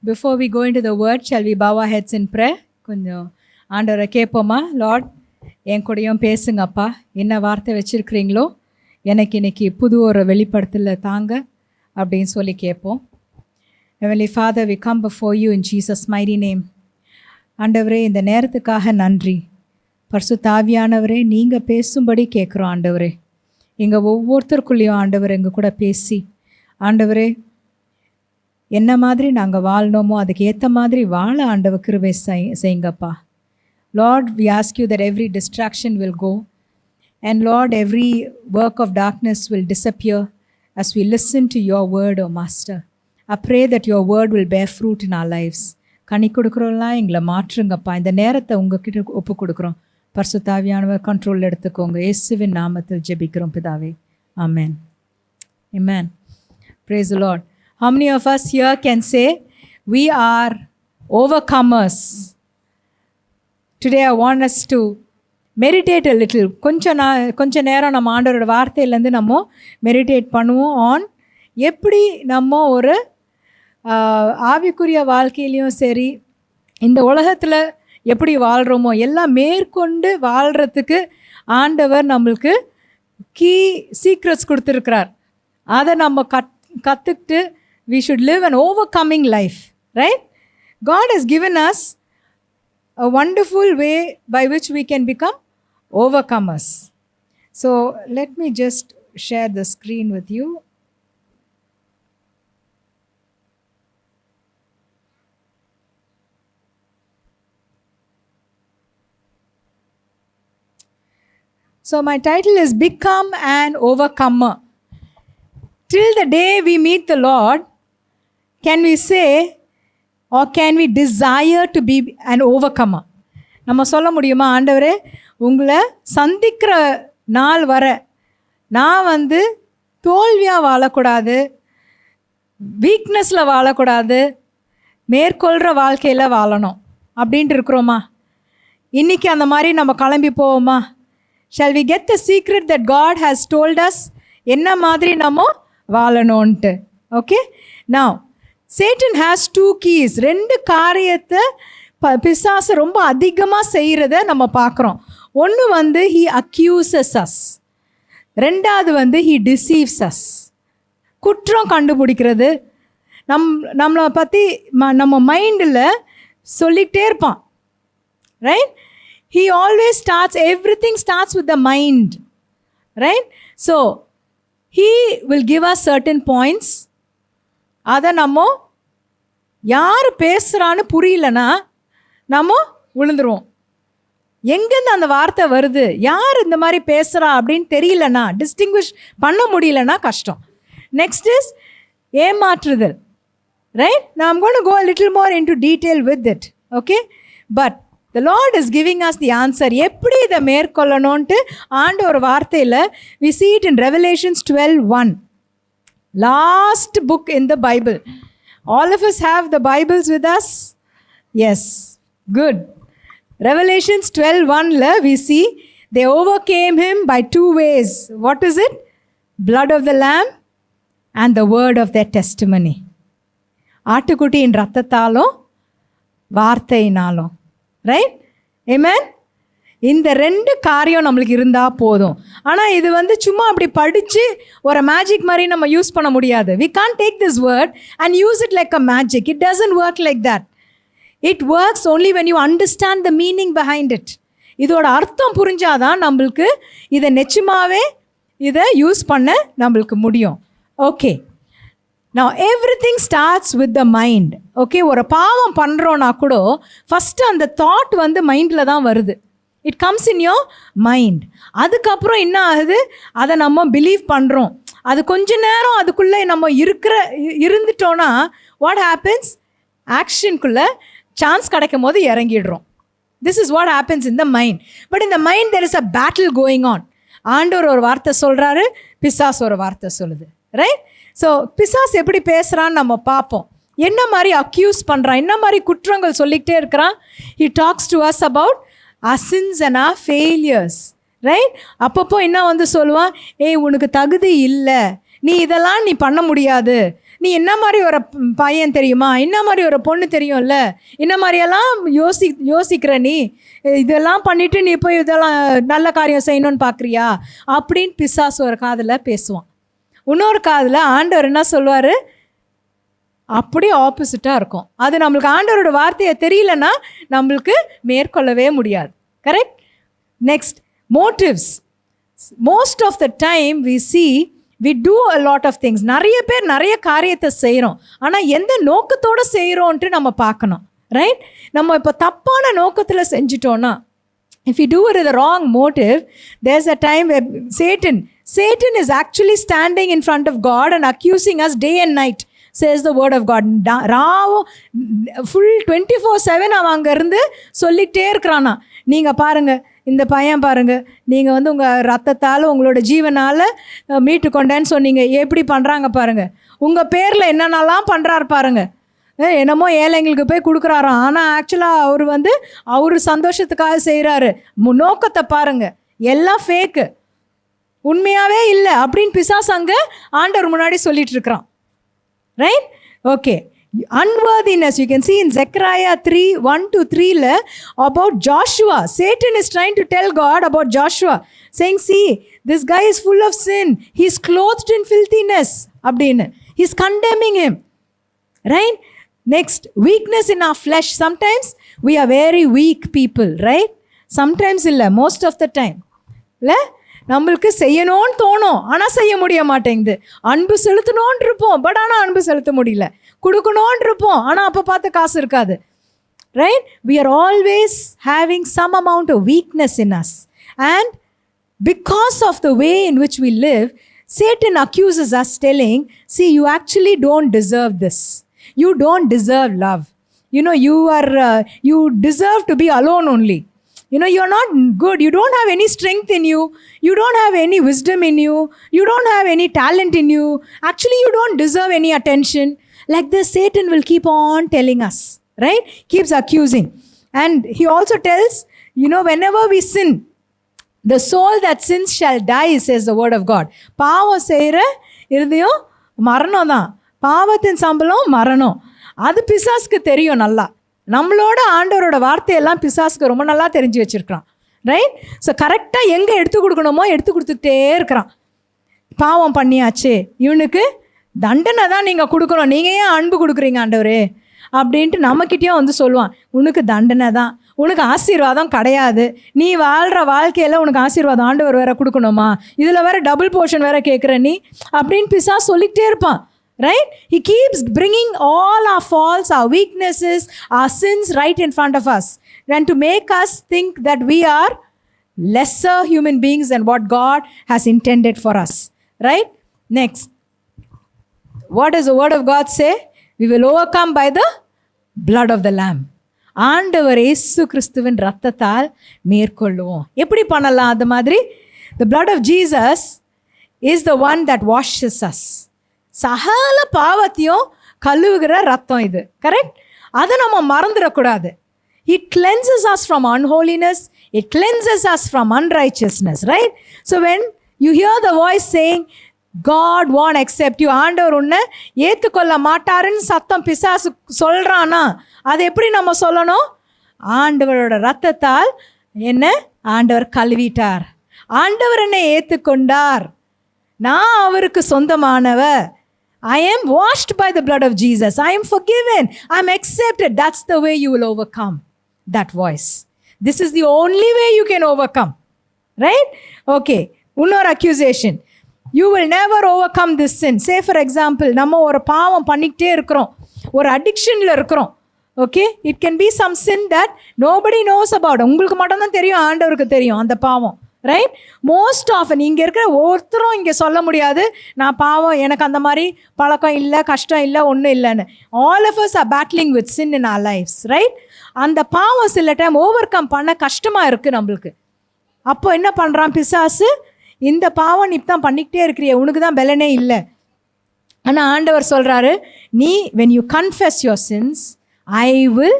Before we go into the word, shall we bow our heads in prayer? கொஞ்சம் ஆண்டவரை கேட்போமா? Lord, என் கூடயும் பேசுங்கப்பா. என்ன வார்த்தை வச்சுருக்கிறீங்களோ எனக்கு இன்னைக்கு புது ஒரு வெளிப்படுத்தல தாங்க அப்படின்னு சொல்லி கேட்போம். Heavenly Father, we come before you in Jesus' mighty name. ஆண்டவரே, இந்த நேரத்துக்காக நன்றி. பரிசுத்த ஆவியானவரே, நீங்கள் பேசும்படி கேட்குறோம் ஆண்டவரே. எங்கள் ஒவ்வொருத்தருக்குள்ளேயும் ஆண்டவர் எங்கள் கூட பேசி, ஆண்டவரே என்ன மாதிரி நாங்கள் வாழணுமோ அதுக்கு ஏற்ற மாதிரி வாழ ஆண்டவர் கிருபை செய்யுங்கப்பா. Lord, we ask you that every distraction will go, and Lord, every work of darkness will disappear as we listen to your word, O Master. I pray that your word will bear fruit in our lives. கனி கொடுக்குறோம்லாம் எங்களை மாற்றுங்கப்பா. இந்த நேரத்தை உங்ககிட்ட ஒப்பு கொடுக்குறோம். பரிசுத்த ஆவியானவர் control எடுத்துக்கோங்க. இயேசுவின் நாமத்தில் ஜெபிக்கிறோம் பிதாவே. ஆமென். Amen. Praise the Lord. How many of us here can say we are overcomers? Today I want us to meditate a little. கொஞ்ச நேரம் நம்ம ஆண்டவரோட வார்த்தையிலேருந்து நம்ம மெடிடேட் பண்ணுவோம் ஆன் எப்படி நம்ம ஒரு ஆவிக்குரிய வாழ்க்கையிலையும் சரி, இந்த உலகத்தில் எப்படி வாழ்கிறோமோ எல்லாம் மேற்கொண்டு வாழ்கிறதுக்கு ஆண்டவர் நம்மளுக்கு சீக்ரெட்ஸ் கொடுத்துருக்கிறார். அதை நம்ம கற்றுக்கிட்டு we should live an overcoming life, right? God has given us a wonderful way by which we can become overcomers. So let me just share the screen with you. So my title is Become an Overcomer. Till the day we meet the Lord, can we say or can we desire to be an overcomer? நம்ம சொல்ல முடியுமா, ஆண்டவரே உங்களை சந்திக்கிற நாள் வர நான் தோல்வியாக வாழக்கூடாது, வீக்னஸில் வாழக்கூடாது, மேற்கொள்கிற வாழ்க்கையில் வாழணும் அப்படின்ட்டு இருக்கிறோமா? இன்றைக்கி அந்த மாதிரி நம்ம கிளம்பி போவோமா? Shall we get the secret that God has told us என்ன மாதிரி நம்ம வாழணும்ன்ட்டு? Okay, now Satan has two keys. ரெண்டு காரியத்தை பிசாசு ரொம்ப அதிகமாக செய்கிறத நம்ம பார்க்குறோம். ஒன்று he accuses us, ரெண்டாவது he deceives us. குற்றம் கண்டுபிடிக்கிறது. நம்மளை பற்றி நம்ம மைண்டில் சொல்லிக்கிட்டே இருப்பான், right? He always everything starts with the mind, right? So he will give us certain points. அதை நம்ம யார் பேசுகிறான்னு புரியலன்னா நம்ம விழுந்துருவோம். எங்கேருந்து அந்த வார்த்தை வருது, யார் இந்த மாதிரி பேசுகிறா அப்படின்னு தெரியலனா, டிஸ்டிங்விஷ் பண்ண முடியலன்னா கஷ்டம். நெக்ஸ்ட் இஸ் ஏமாற்றுதல், right? Now I'm going to go a little more into detail with it, okay? But the Lord is giving us the answer. எப்படி இதை மேற்கொள்ளணும்ன்ட்டு ஆண்டு ஒரு வார்த்தையில் we see it in Revelations 12:1. Last book in the Bible. All of us have the Bibles with us? Yes, good. Revelations 12:1 we see they overcame him by two ways. What is it? Blood of the Lamb and the word of their testimony. ஆட்டுக்குட்டியின் இரத்தத்தாலும் வார்த்தையினாலும், right? Amen. இந்த ரெண்டு காரியம் நம்மளுக்கு இருந்தால் போதும். ஆனால் இது சும்மா அப்படி படித்து ஒரு மேஜிக் மாதிரி நம்ம யூஸ் பண்ண முடியாது. We can't take this word and use it like a magic. It doesn't work like that. It works only when you understand the meaning behind it. இதோட அர்த்தம் புரிஞ்சாதான் நம்மளுக்கு இதை நிச்சயமாகவே இதை யூஸ் பண்ண நம்மளுக்கு முடியும். Okay, now everything starts with the mind. Okay, ஒரு பாவம் பண்ணுறோன்னா கூட ஃபஸ்ட்டு அந்த தாட் மைண்டில் தான் வருது. It comes in your mind. அதுக்கப்புறம் என்ன ஆகுது, அதை நம்ம பிலீவ் பண்ணுறோம். அது கொஞ்ச நேரம் அதுக்குள்ளே நம்ம இருந்துட்டோன்னா வாட் ஹேப்பன்ஸ், ஆக்ஷனுக்குள்ளே சான்ஸ் கிடைக்கும் போது இறங்கிடுறோம். This is what happens in the mind. But இந்த mind there is a battle going on. ஆண்டவர் ஒரு வார்த்தை சொல்கிறாரு, பிசாஸ் ஒரு வார்த்தை சொல்லுது, ரைட்? ஸோ பிசாஸ் எப்படி பேசுகிறான்னு நம்ம பார்ப்போம். என்ன மாதிரி அக்யூஸ் பண்ணுறான், என்ன மாதிரி குற்றங்கள் சொல்லிக்கிட்டே இருக்கிறான். He tax to us about our sins and our failures, right? அப்பப்போ என்ன சொல்லுவான், ஏய் உனக்கு தகுதி இல்லை, நீ இதெல்லாம் நீ பண்ண முடியாது, நீ என்ன மாதிரி ஒரு பையன் தெரியுமா, என்ன மாதிரி ஒரு பொண்ணு தெரியும்ல, என்ன மாதிரியெல்லாம் யோசிக்கிற நீ, இதெல்லாம் பண்ணிவிட்டு நீ போய் இதெல்லாம் நல்ல காரியம் செய்யணும்னு பார்க்குறியா அப்படின்னு பிசாசு ஒரு காதில் பேசுவான். இன்னொரு காதில் ஆண்டவர் என்ன சொல்லுவார், அப்படியே ஆப்போசிட்டாக இருக்கும். அது நம்மளுக்கு ஆண்டவரோட வார்த்தையை தெரியலன்னா நம்மளுக்கு மேற்கொள்ளவே முடியாது. Correct. Next, motives. Most of the time we do a lot of things. நிறைய பேர் நிறைய காரியத்தை செய்கிறோம், ஆனால் எந்த நோக்கத்தோடு செய்கிறோன்ட்டு நம்ம பார்க்கணும். ரைட். நம்ம இப்போ தப்பான நோக்கத்தில் செஞ்சிட்டோன்னா, if you do it with the wrong motive, there's a time where Satan is actually standing in front of God and accusing us day and night, says the word of God. ராவும் full 24/7 அவன் அங்கேருந்து சொல்லிக்கிட்டே இருக்கிறானா, நீங்கள் பாருங்கள், இந்த பையன் பாருங்கள், நீங்கள் உங்கள் ரத்தத்தால் உங்களோட ஜீவனால் மீட்டு கொண்டேன்னு சொன்னீங்க, எப்படி பண்ணுறாங்க பாருங்கள், உங்கள் பேரில் என்னென்னலாம் பண்ணுறாரு பாருங்கள், என்னமோ ஏழைங்களுக்கு போய் கொடுக்குறாராம், ஆனால் ஆக்சுவலாக அவர் சந்தோஷத்துக்காக செய்கிறாரு, நோக்கத்தை பாருங்கள், எல்லாம் ஃபேக்கு, உண்மையாகவே இல்லை அப்படின்னு பிசாசு அங்கே ஆண்டவர் முன்னாடி சொல்லிட்டு இருக்கிறான். Right. Okay. Unworthiness, you can see in Zechariah 3:1-3 about Joshua. Satan is trying to tell God about Joshua, saying, see, this guy is full of sin, he's clothed in filthiness abdinu, he's condemning him. Right. Next, weakness in our flesh. Sometimes we are very weak people, right? Sometimes illa, most of the time illa, நம்மளுக்கு செய்யணும்னு தோணும், ஆனால் செய்ய முடிய மாட்டேங்குது. அன்பு செலுத்தணும்னு இருப்போம், but ஆனால் அன்பு செலுத்த முடியல. கொடுக்கணும்னு இருப்போம், ஆனால் அப்போ பார்த்து காசு இருக்காது. Right. We are always having some amount of weakness in us, and because of the way in which we live, Satan accuses us, telling, see, you actually don't deserve this, you don't deserve love, you deserve to be alone only. You're not good. You don't have any strength in you. You don't have any wisdom in you. You don't have any talent in you. Actually, you don't deserve any attention. Like this, Satan will keep on telling us, right? Keeps accusing. And he also tells, whenever we sin, the soul that sins shall die, says the word of God. பாவம் செய்கிற இருதயம் மரணம் தான், பாவத்தின் சம்பளம் மரணம். அது பிசாசுக்கு தெரியும் நல்லா. நம்மளோட ஆண்டவரோட வார்த்தையெல்லாம் பிசாசுக்கு ரொம்ப நல்லா தெரிஞ்சு வச்சுருக்கிறான். ரைட். ஸோ கரெக்டாக எங்கே எடுத்து கொடுக்கணுமோ எடுத்து கொடுத்துக்கிட்டே இருக்கிறான். பாவம் பண்ணியாச்சு, இவனுக்கு தண்டனை தான் நீங்கள் கொடுக்கணும், நீங்கள் ஏன் அன்பு கொடுக்குறீங்க ஆண்டவரே அப்படின்ட்டு நம்மக்கிட்டேயும் சொல்லுவான், உனக்கு தண்டனை தான், உனக்கு ஆசீர்வாதம் கிடையாது, நீ வாழ்கிற வாழ்க்கையில் உனக்கு ஆசீர்வாதம் ஆண்டவர் வேறு கொடுக்கணுமா, இதில் வேறு டபுள் போர்ஷன் வேறு கேட்குற நீ அப்படின்னு பிசாசு சொல்லிக்கிட்டே இருப்பான். Right? He keeps bringing all our faults, our weaknesses, our sins right in front of us, and to make us think that we are lesser human beings than what God has intended for us. Right? Next, what does the word of God say? We will overcome by the blood of the Lamb. ஆண்டவர் இயேசு கிறிஸ்துவின் ரத்தத்தால் மேற்கொள்ளுவோம். எப்படி பண்ணலாம் அது மாதிரி? The blood of Jesus is the one that washes us. சகல பாவத்தையும் கழுவுகிற ரத்தம் இது. கரெக்ட். அதை நம்ம மறந்துடக்கூடாது. It cleanses us from unholiness. It cleanses us from unrighteousness. Right? So when you hear the voice saying, God won't accept you, ஆண்டவர் உன்னை ஏற்றுக்கொள்ள மாட்டாருன்னு சத்தம் பிசாசு சொல்கிறானா, அது எப்படி நம்ம சொல்லணும்? ஆண்டவரோட ரத்தத்தால் என்ன ஆண்டவர் கழுவிட்டார், ஆண்டவர் என்னை ஏற்றுக்கொண்டார், நான் அவருக்கு சொந்தமானவர், I am washed by the blood of Jesus, I am forgiven, I am accepted. That's the way you will overcome that voice. This is the only way you can overcome. Right? Okay. Unor accusation. You will never overcome this sin. Say for example, நம்ம ஒரு பாவம் பண்ணிக்கிட்டே இருக்கிறோம், ஒரு அடிக்ஷனில் இருக்கிறோம். Okay. It can be some sin that nobody knows about. உங்களுக்கு மட்டும்தான் தெரியும், ஆண்டவருக்கு தெரியும் அந்த பாவம். ரைட். மோஸ்ட் ஆஃபன் இங்கே இருக்கிற ஒருத்தரும் இங்கே சொல்ல முடியாது, நான் பாவம், எனக்கு அந்த மாதிரி பழக்கம் இல்லை, கஷ்டம் இல்லை, ஒன்றும் இல்லைன்னு. All of us are battling with sin in our lifes. Right. அந்த பாவம் சில டைம் ஓவர் கம் பண்ண கஷ்டமாக இருக்குது நம்மளுக்கு. அப்போ என்ன பண்ணுறான் பிசாசு, இந்த பாவம் நீ தான் பண்ணிக்கிட்டே இருக்கிறிய, உனக்கு தான் பலனே இல்லை. ஆனால் ஆண்டவர் சொல்கிறாரு, நீ when you confess your sins, I will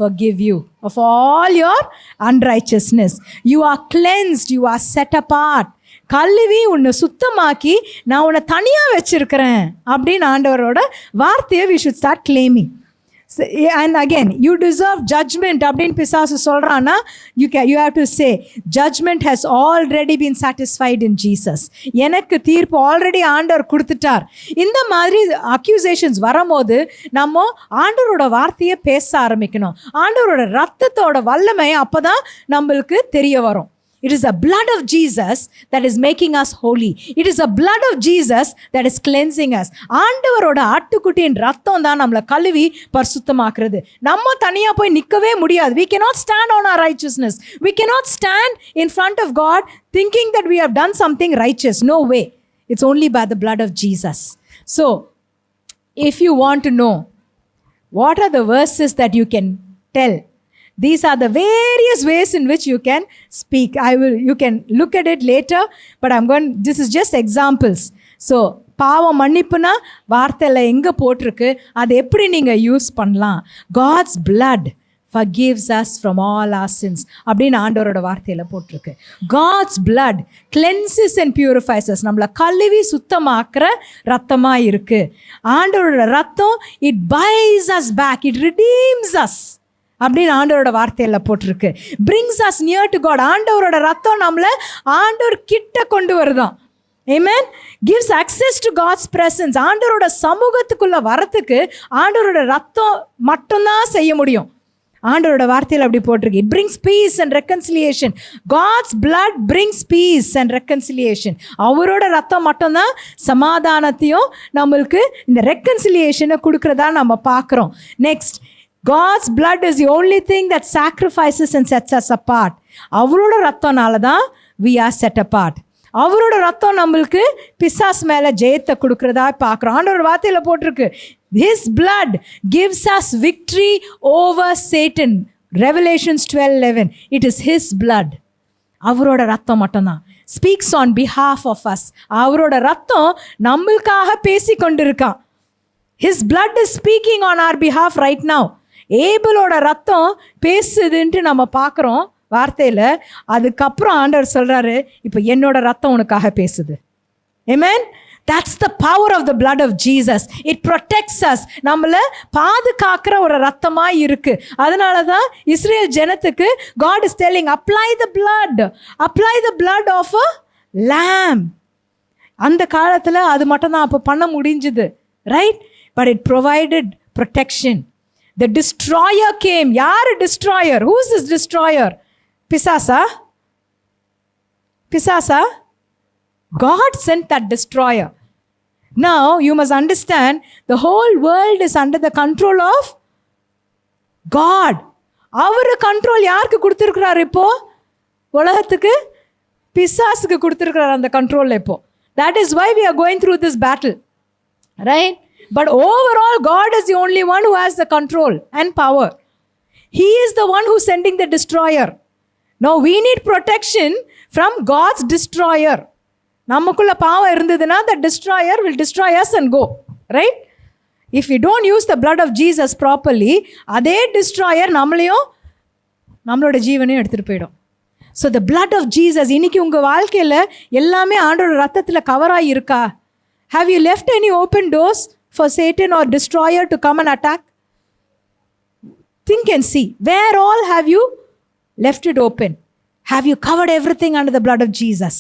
forgive you of all your unrighteousness. You are cleansed, you are set apart, கழுவி உன்னை சுத்தமாக்கி நான் உன்னை தனியாக வச்சிருக்கிறேன் அப்படின்னு ஆண்டவரோட வார்த்தையை we should start claiming. And again, you deserve judgment அப்படின்னு பிசாசு சொல்றான்னா you have to say judgment has already been satisfied in Jesus. எனக்கு தீர்ப்பு ஆல்ரெடி ஆண்டவர் கொடுத்துட்டார். இந்த மாதிரி அக்யூசேஷன்ஸ் வரும்போது நம்ம ஆண்டவரோட வார்த்தையை பேச ஆரம்பிக்கணும். ஆண்டவரோட ரத்தத்தோட வல்லமை அப்பதான் நம்மளுக்கு தெரிய வரும். It is the blood of Jesus that is making us holy. It is the blood of Jesus that is cleansing us. ஆண்டவரோட ஆட்டுக்குட்டியின் ரத்தம் தான் நம்மளை கழுவி பரிசுத்தமாக்குறது. நம்ம தனியாக போய் நிற்கவே முடியாது. We cannot stand on our righteousness. We cannot stand in front of God thinking that we have done something righteous. No way. It's only by the blood of Jesus. So, if you want to know what are the verses that you can tell, these are the various ways in which you can speak. You can look at it later, but this is just examples. So, பாவம் மன்னிப்புனா வார்த்தையில் எங்கே போட்டிருக்கு, அதை எப்படி நீங்கள் use பண்ணலாம். God's blood forgives us from all our sins அப்படின்னு ஆண்டவரோட வார்த்தையில் போட்டிருக்கு. God's blood cleanses and purifies us. நம்மளை கழுவி சுத்தமாக்குற ரத்தமாக இருக்குது. ஆண்டவரோட ரத்தம் it buys us back, it redeems us அப்படின்னு ஆண்டவரோட வார்த்தையில் போட்டிருக்கு. brings us near to God. ஆண்டவரோட ரத்தம் நம்மளை ஆண்டவர் கிட்ட கொண்டு வருதான். Amen. gives access to God's presence. ஆண்டவரோட சமூகத்துக்குள்ள வரத்துக்கு ஆண்டவரோட ரத்தம் மட்டும்தான் செய்ய முடியும். ஆண்டவரோட வார்த்தையில் அப்படி போட்டிருக்கு. It brings peace and reconciliation. God's blood brings peace and reconciliation. அவரோட ரத்தம் மட்டும்தான் சமாதானத்தையும் நம்மளுக்கு இந்த ரெக்கன்சிலியேஷனை கொடுக்குறதா நம்ம பார்க்குறோம். Next, God's blood is the only thing that sacrifices and sets us apart. அவரோட ரத்தம்னால தான் we are set apart. அவரோட ரத்தம் நம்மளுக்கு பிசாஸ் மேலே ஜெயத்தை கொடுக்குறதா பார்க்குறோம். ஆண்டவரோட வார்த்தையில் போட்டிருக்கு, His blood gives us victory over Satan. Revelations 12:11. It is His blood. அவரோட ரத்தம் மட்டும்தான் speaks on behalf of us. அவரோட ரத்தம் நம்மளுக்காக பேசி கொண்டிருக்கான். His blood is speaking on our behalf right now. ஏபலோட ரத்தம் பேசுதுன்ட்டு நம்ம பார்க்குறோம் வார்த்தையில். அதுக்கப்புறம் ஆண்டவர் சொல்கிறாரு, இப்போ என்னோட ரத்தம் உனக்காக பேசுது. Amen. That's the power of the blood of Jesus. It protects us. நம்மளை பாதுகாக்கிற ஒரு ரத்தமாக இருக்குது. அதனால தான் இஸ்ரேல் ஜனத்துக்கு God is telling, apply the blood of a lamb. அந்த காலத்தில் அது மட்டும்தான் அப்போ பண்ண முடிஞ்சுது, right? But it provided protection. The destroyer came. யார் destroyer? Who is this destroyer? பிசாசா? God sent that destroyer. Now you must understand, the whole world is under the control of God. அவர் control யாருக்கு கொடுத்துருக்கிறார்? இப்போ உலகத்துக்கு பிசாசுக்கு கொடுத்துருக்கிறார் அந்த control இப்போ. That is why we are going through this battle, right? But overall, God is the only one who has the control and power. He is the one who's sending the destroyer. Now we need protection from God's destroyer. நமக்குள்ள பாவம் இருந்ததுன்னா the destroyer will destroy us and go, right? If we don't use the blood of Jesus properly, அதே destroyer நம்மளையும் நம்மளோட ஜீவனையும் எடுத்துகிட்டு போயிடும். So the blood of Jesus, இன்னைக்கு உங்கள் வாழ்க்கையில் எல்லாமே ஆண்டோட ரத்தத்தில் கவராகி இருக்கா? Have you left any open doors for Satan or destroyer to come and attack? Think and see. Where all have you left it open? Have you covered everything under the blood of Jesus?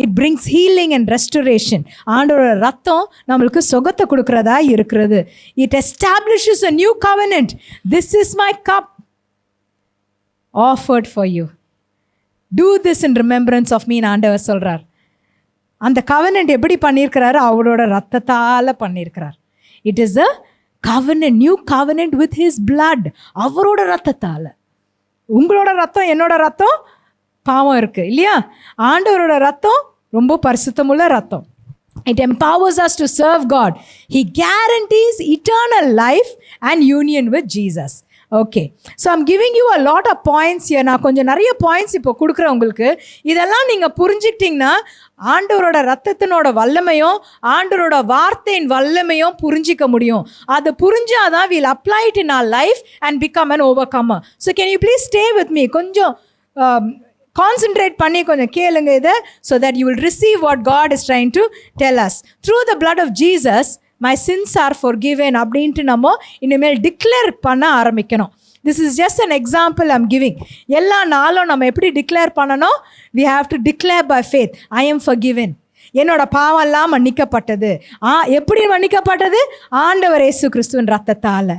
It brings healing and restoration. ஆண்டோட ரத்தம் நம்மளுக்கு சுகத்தை கொடுக்கிறதா இருக்கிறது. It establishes a new covenant. This is my cup offered for you. Do this in remembrance of me. ஆண்டவர் சொல்றார். அந்த covenant எப்படி பண்ணியிருக்கிறாரு? அவரோட ரத்தத்தால் பண்ணியிருக்கிறார். It is a covenant, new covenant with His blood. அவரோட ரத்தத்தால். உங்களோட ரத்தம் என்னோட ரத்தம் பாவம் இருக்குது இல்லையா? ஆண்டவரோட ரத்தம் ரொம்ப பரிசுத்தமுள்ள ரத்தம். It empowers us to serve God. He guarantees eternal life and union with Jesus. Okay, so I'm giving you a lot of points here. நான் கொஞ்சம் நிறைய பாயிண்ட்ஸ் இப்போ கொடுக்குறேன் உங்களுக்கு. இதெல்லாம் நீங்கள் புரிஞ்சிக்கிட்டிங்கன்னா ஆண்டவரோட ரத்தத்தினோட வல்லமையும் ஆண்டவரோட வார்த்தையின் வல்லமையும் புரிஞ்சிக்க முடியும். அதை புரிஞ்சாதான் we'll apply it in our life and become an overcomer. So can you please stay with me? கொஞ்சம் கான்சென்ட்ரேட் பண்ணி கொஞ்சம் கேளுங்க இதை, so that you will receive what God is trying to tell us. Through the blood of Jesus, my sins are forgiven அப்படின்ட்டு நம்ம இனிமேல் declare பண்ண ஆரம்பிக்கணும். This is just an example I'm giving. எல்லா நாளும் நம்ம எப்படி டிக்ளேர் பண்ணணும்? We have to declare by faith. I am forgiven. என்னோட பாவம் எல்லாம் மன்னிக்கப்பட்டது. எப்படி மன்னிக்கப்பட்டது? ஆண்டவர் இயேசு கிறிஸ்துவின் ரத்தத்தால.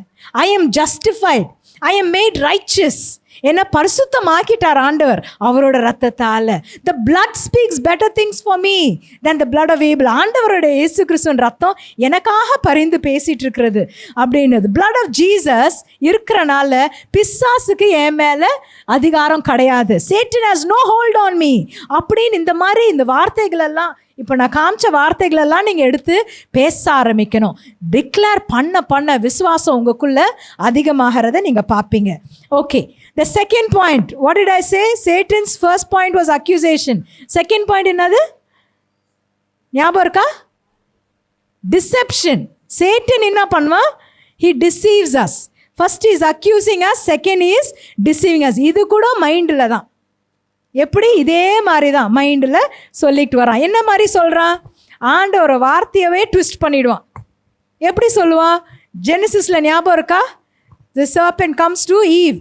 I am justified. I am made righteous. என்ன பரிசுத்தமாக்கிட்டார் ஆண்டவர் அவரோட ரத்தத்தால. The blood speaks better things for me than the blood of Abel. ஆண்டவரோட இயேசு கிறிஸ்துவின் ரத்தம் எனக்காக பரிந்து பேசிட்டு இருக்கிறது அப்படின்னு. blood of Jesus இருக்கிறனால பிசாசுக்கு என் மேல அதிகாரம் கிடையாது. Satan has no hold on me அப்படின்னு இந்த மாதிரி இந்த வார்த்தைகள் எல்லாம், இப்போ நான் காமிச்ச வார்த்தைகளெல்லாம் நீங்கள் எடுத்து பேச ஆரம்பிக்கணும். டிக்ளேர் பண்ண பண்ண விசுவாசம் உங்களுக்குள்ள அதிகமாகிறத நீங்கள் பார்ப்பீங்க. Okay, the second point, what did I say? Satan's first point was accusation. Second point என்னது? ஞாபகம் இருக்கா? Deception. Satan என்ன பண்ணுவான்? He deceives us. First is accusing us, second is deceiving us. இது கூட மைண்டில் தான். எப்படி? இதே மாதிரி தான் மைண்டில் சொல்லிட்டு வரான். என்ன மாதிரி சொல்கிறான்? ஆண்டவரை வார்த்தையவே ட்விஸ்ட் பண்ணிவிடுவான். எப்படி சொல்லுவான்? ஜெனிசிஸில் ஞாபகம் இருக்கா? The serpent comes to Eve.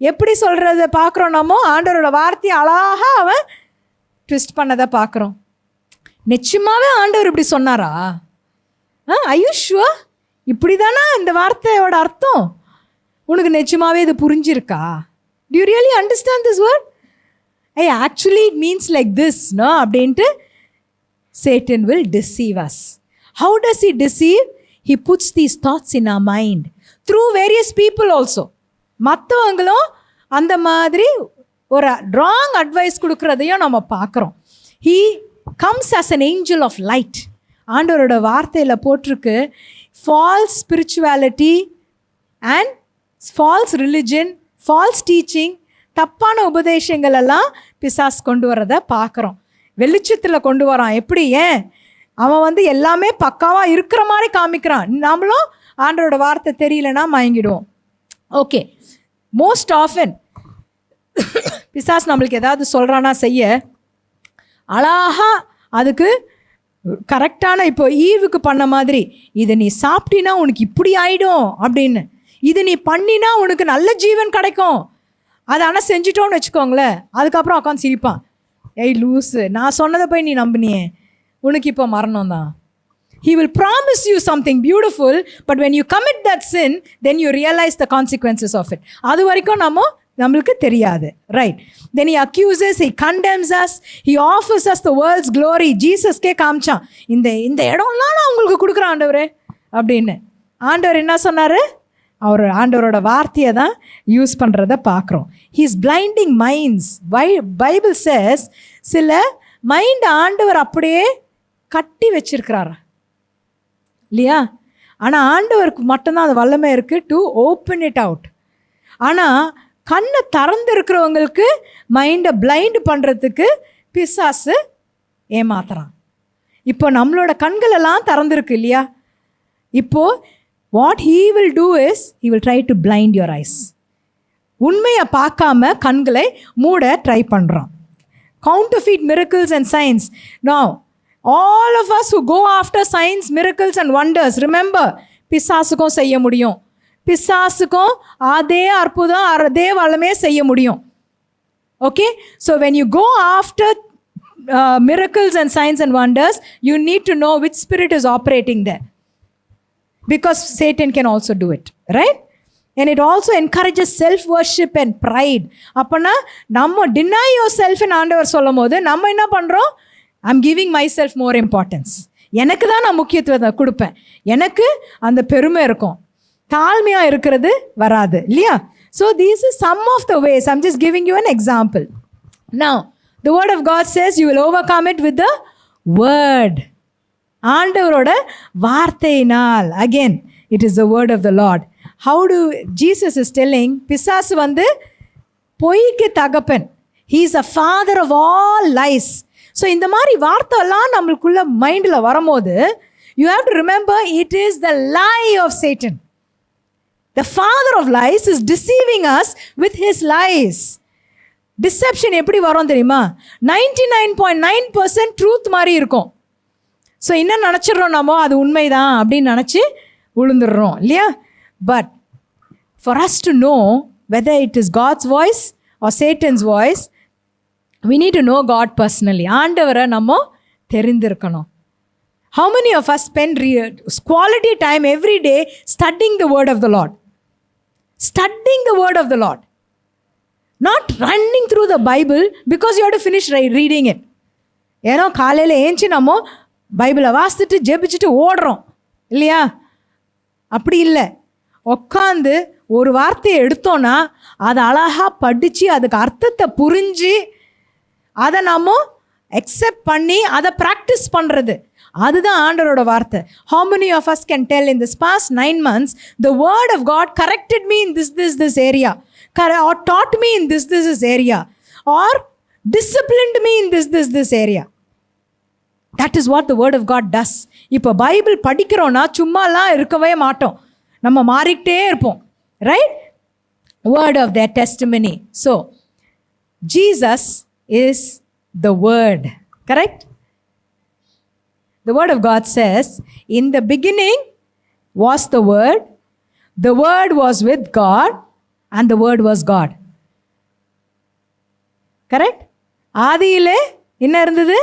எப்படி சொல்கிறத பார்க்குறோம் நம்ம? ஆண்டவரோட வார்த்தையை அழகாக அவன் ட்விஸ்ட் பண்ணதை பார்க்குறோம். நிச்சயமாகவே ஆண்டவர் இப்படி சொன்னாரா? are you sure? இப்படி தானா இந்த வார்த்தையோட அர்த்தம்? உனக்கு நிச்சயமாகவே இது புரிஞ்சிருக்கா? Do you really understand this word? Hey, actually it means like this, no? அப்படின்ட்டு Satan will deceive us. How does he deceive? He puts these thoughts in our mind through various people also. மற்றவங்களும் அந்த மாதிரி ஒரு wrong advice கொடுக்குறதையும் நம்ம பார்க்குறோம். He comes as an angel of light. ஆண்டவரோட வார்த்தையில் போட்டிருக்கு, false spirituality and false religion, false teaching, தப்பான உபதேசங்கள் எல்லாம் பிசாசு கொண்டு வரதை பார்க்குறோம். வெளிச்சத்தில் கொண்டு வரான். எப்படி? ஏன்? அவன் எல்லாமே பக்காவாக இருக்கிற மாதிரி காமிக்கிறான். நம்மளும் ஆண்டவரோட வார்த்தை தெரியலன்னா மயங்கிடுவோம். ஓகே, மோஸ்ட் ஆஃபன் பிசாசு நம்மளுக்கு ஏதாவது சொல்கிறானா செய்ய, அழகா அதுக்கு கரெக்டான, இப்போ ஈவுக்கு பண்ண மாதிரி, இதை நீ சாப்பிட்டினா உனக்கு இப்படி ஆகிடும் அப்படின்னு, இது நீ பண்ணினா உனக்கு நல்ல ஜீவன் கிடைக்கும், அதை ஆனால் செஞ்சிட்டோன்னு வச்சுக்கோங்களேன். அதுக்கப்புறம் உட்காந்து சிரிப்பான். ஏய் லூஸு, நான் சொன்னதை போய் நீ நம்பினியே, உனக்கு இப்போ மரணம் தான். He will promise you something beautiful, but when you commit that sin, then you realize the consequences of it. அது வரைக்கும் நம்மளுக்கு தெரியாது. Right? Then he accuses, he condemns us, he offers us the world's glory. ஜீசஸ்கே காமிச்சான், இந்த இடம்லாம் நான் உங்களுக்கு கொடுக்குறேன் ஆண்டவரே அப்படின்னு. ஆண்டவர் என்ன சொன்னார்? ஆண்டவரோட வார்த்தையை தான் யூஸ் பண்ணுறத பார்க்குறோம். He's blinding minds. Bible chase சில மைண்ட் ஆண்டவர் அப்படியே கட்டி வச்சிருக்கிறார் இல்லையா? ஆனால் ஆண்டவருக்கு மட்டும்தான் அது வல்லமை இருக்குது டு ஓப்பன் இட் அவுட். ஆனால் கண்ணை திறந்து இருக்கிறவங்களுக்கு மைண்டை பிளைண்ட் பண்ணுறதுக்கு பிசாசு ஏமாத்துறான். இப்போ நம்மளோட கண்களெல்லாம் திறந்துருக்கு இல்லையா? இப்போது what he will do is he will try to blind your eyes. உண்மையை பார்க்காம கண்களை மூட ட்ரை பண்ணுறான். counterfeit miracles and signs. Now all of us who go after signs, miracles and wonders, remember, பிசாசுக்கும் செய்ய முடியும். பிசாசுக்கும் அதே அற்புதம் அதே வல்லமே செய்ய முடியும். Okay, so when you go after miracles and signs and wonders, you need to know which spirit is operating there, because Satan can also do it, right? And it also encourages self-worship and pride. அப்போனா நம்ம deny yourself in ஆண்டவர் சொல்லும் போது நம்ம என்ன பண்ணுறோம்? I'm giving myself more importance. எனக்கு தான் நான் முக்கியத்துவத்தை கொடுப்பேன், எனக்கு அந்த பெருமை இருக்கும், தாழ்மையாக இருக்கிறது வராது இல்லையா? So these are some of the ways. I'm just giving you an example. Now the word of God says you will overcome it with the word. ஆண்டவரோட வார்த்தையினால். Again it is the word of the lord. How do Jesus is telling, பிசாசு பொய்க்கு தகப்பன். He is a father of all lies. So இந்த மாதிரி வார்த்தைலாம் நம்மளுக்குள்ள மைண்டில் வரும்போது you have to remember it is the lie of Satan. The father of lies is deceiving us with his lies. Deception எப்படி வரும் தெரியுமா? 99.9% ட்ரூத் மாதிரி இருக்கும். ஸோ என்ன நினச்சிட்றோம் நம்ம, அது உண்மைதான் அப்படின்னு நினச்சி விழுந்துடுறோம் இல்லையா? But for us to know whether it is God's voice or Satan's voice, we need to know God personally. ஆண்டவரை நம்ம தெரிந்திருக்கணும். How many of us spend quality time every day studying the word of the Lord? Studying the word of the Lord. Not running through the Bible because you have to finish reading it. ஏன்னா காலையில் ஏஞ்சி நம்ம பைபிளை வாசித்துட்டு ஜெபிச்சுட்டு ஓடுறோம் இல்லையா? அப்படி இல்லை. உட்காந்து ஒரு வார்த்தையை எடுத்தோன்னா அதை அழகாக படித்து அதுக்கு அர்த்தத்தை புரிஞ்சு அதை நம்ம அக்செப்ட் பண்ணி அதை ப்ராக்டிஸ் பண்ணுறது, அதுதான் ஆண்டவரோட வார்த்தை. How many of us can tell in this past 9 months the word of God corrected me in this area, or taught me in this area, or disciplined me in this area? That is what the word of God does. இப்போ Bible படிக்கிறோன்னா சும்மாலாம் இருக்கவே மாட்டோம், நம்ம மாறிக்கிட்டே இருப்போம். Right? Word of their testimony. So Jesus is the word. Correct? The word of God says, in the beginning was the word was with God, and the word was God. Correct? ஆதியிலே என்ன இருந்தது?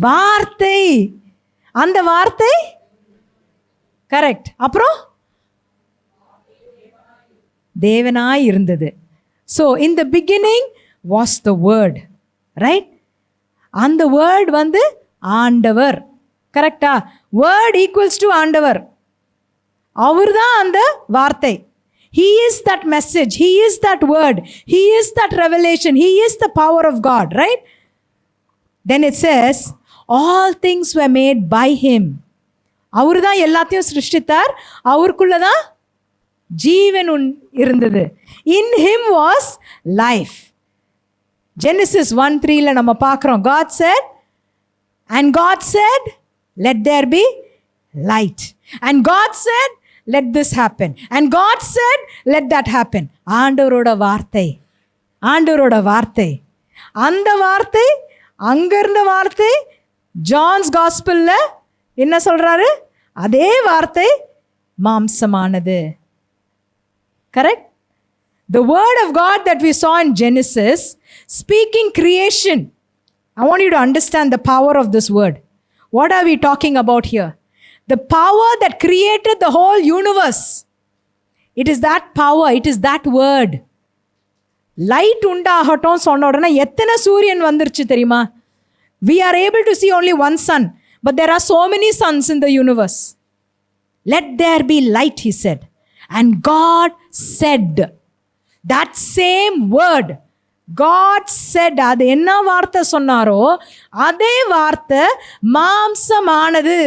வார்த்தை. அந்த வார்த்தை correct. அப்புறம் தேவனாய் இருந்தது. So in the beginning was the word. Right? அந்த வேர்ட் வந்து ஆண்டவர். கரெக்டா? வேர்ட் ஈக்குவல்ஸ் டு ஆண்டவர். அவர் தான் அந்த வார்த்தை. He is that message. He is that word. He is that revelation. He is the power of God. Right? Then it says, all things were made by him. அவர் தான் எல்லாத்தையும் சிருஷ்டித்தார். அவருக்குள்ள தான் ஜீவன் இருந்தது. In him was life. Genesis 1:3 நம்ம பார்க்குறோம். God said, and God said, let there be light. And God said, let this happen. And God said, let that happen. ஆண்டவரோட வார்த்தை, ஆண்டவரோட வார்த்தை. அந்த வார்த்தை, அங்கிருந்த வார்த்தை, ஜான்ஸ் காஸ்பல்ல என்ன சொல்றாரு? அதே வார்த்தை மாம்சமானது. Correct? The word of God that we saw in Genesis, speaking creation. I want you to understand the power of this word. What are we talking about here? The power that created the whole universe. It is that power. It is that word. Light உண்டாகட்டும் சொன்ன உடனே எத்தனை சூரியன் வந்துருச்சு தெரியுமா? We are able to see only one sun, but there are so many suns in the universe. Let there be light, he said. And God said. That same word, God said, அது என்ன வார்த்தை சொன்னாரோ அதே வார்த்தை மாம்சமானது.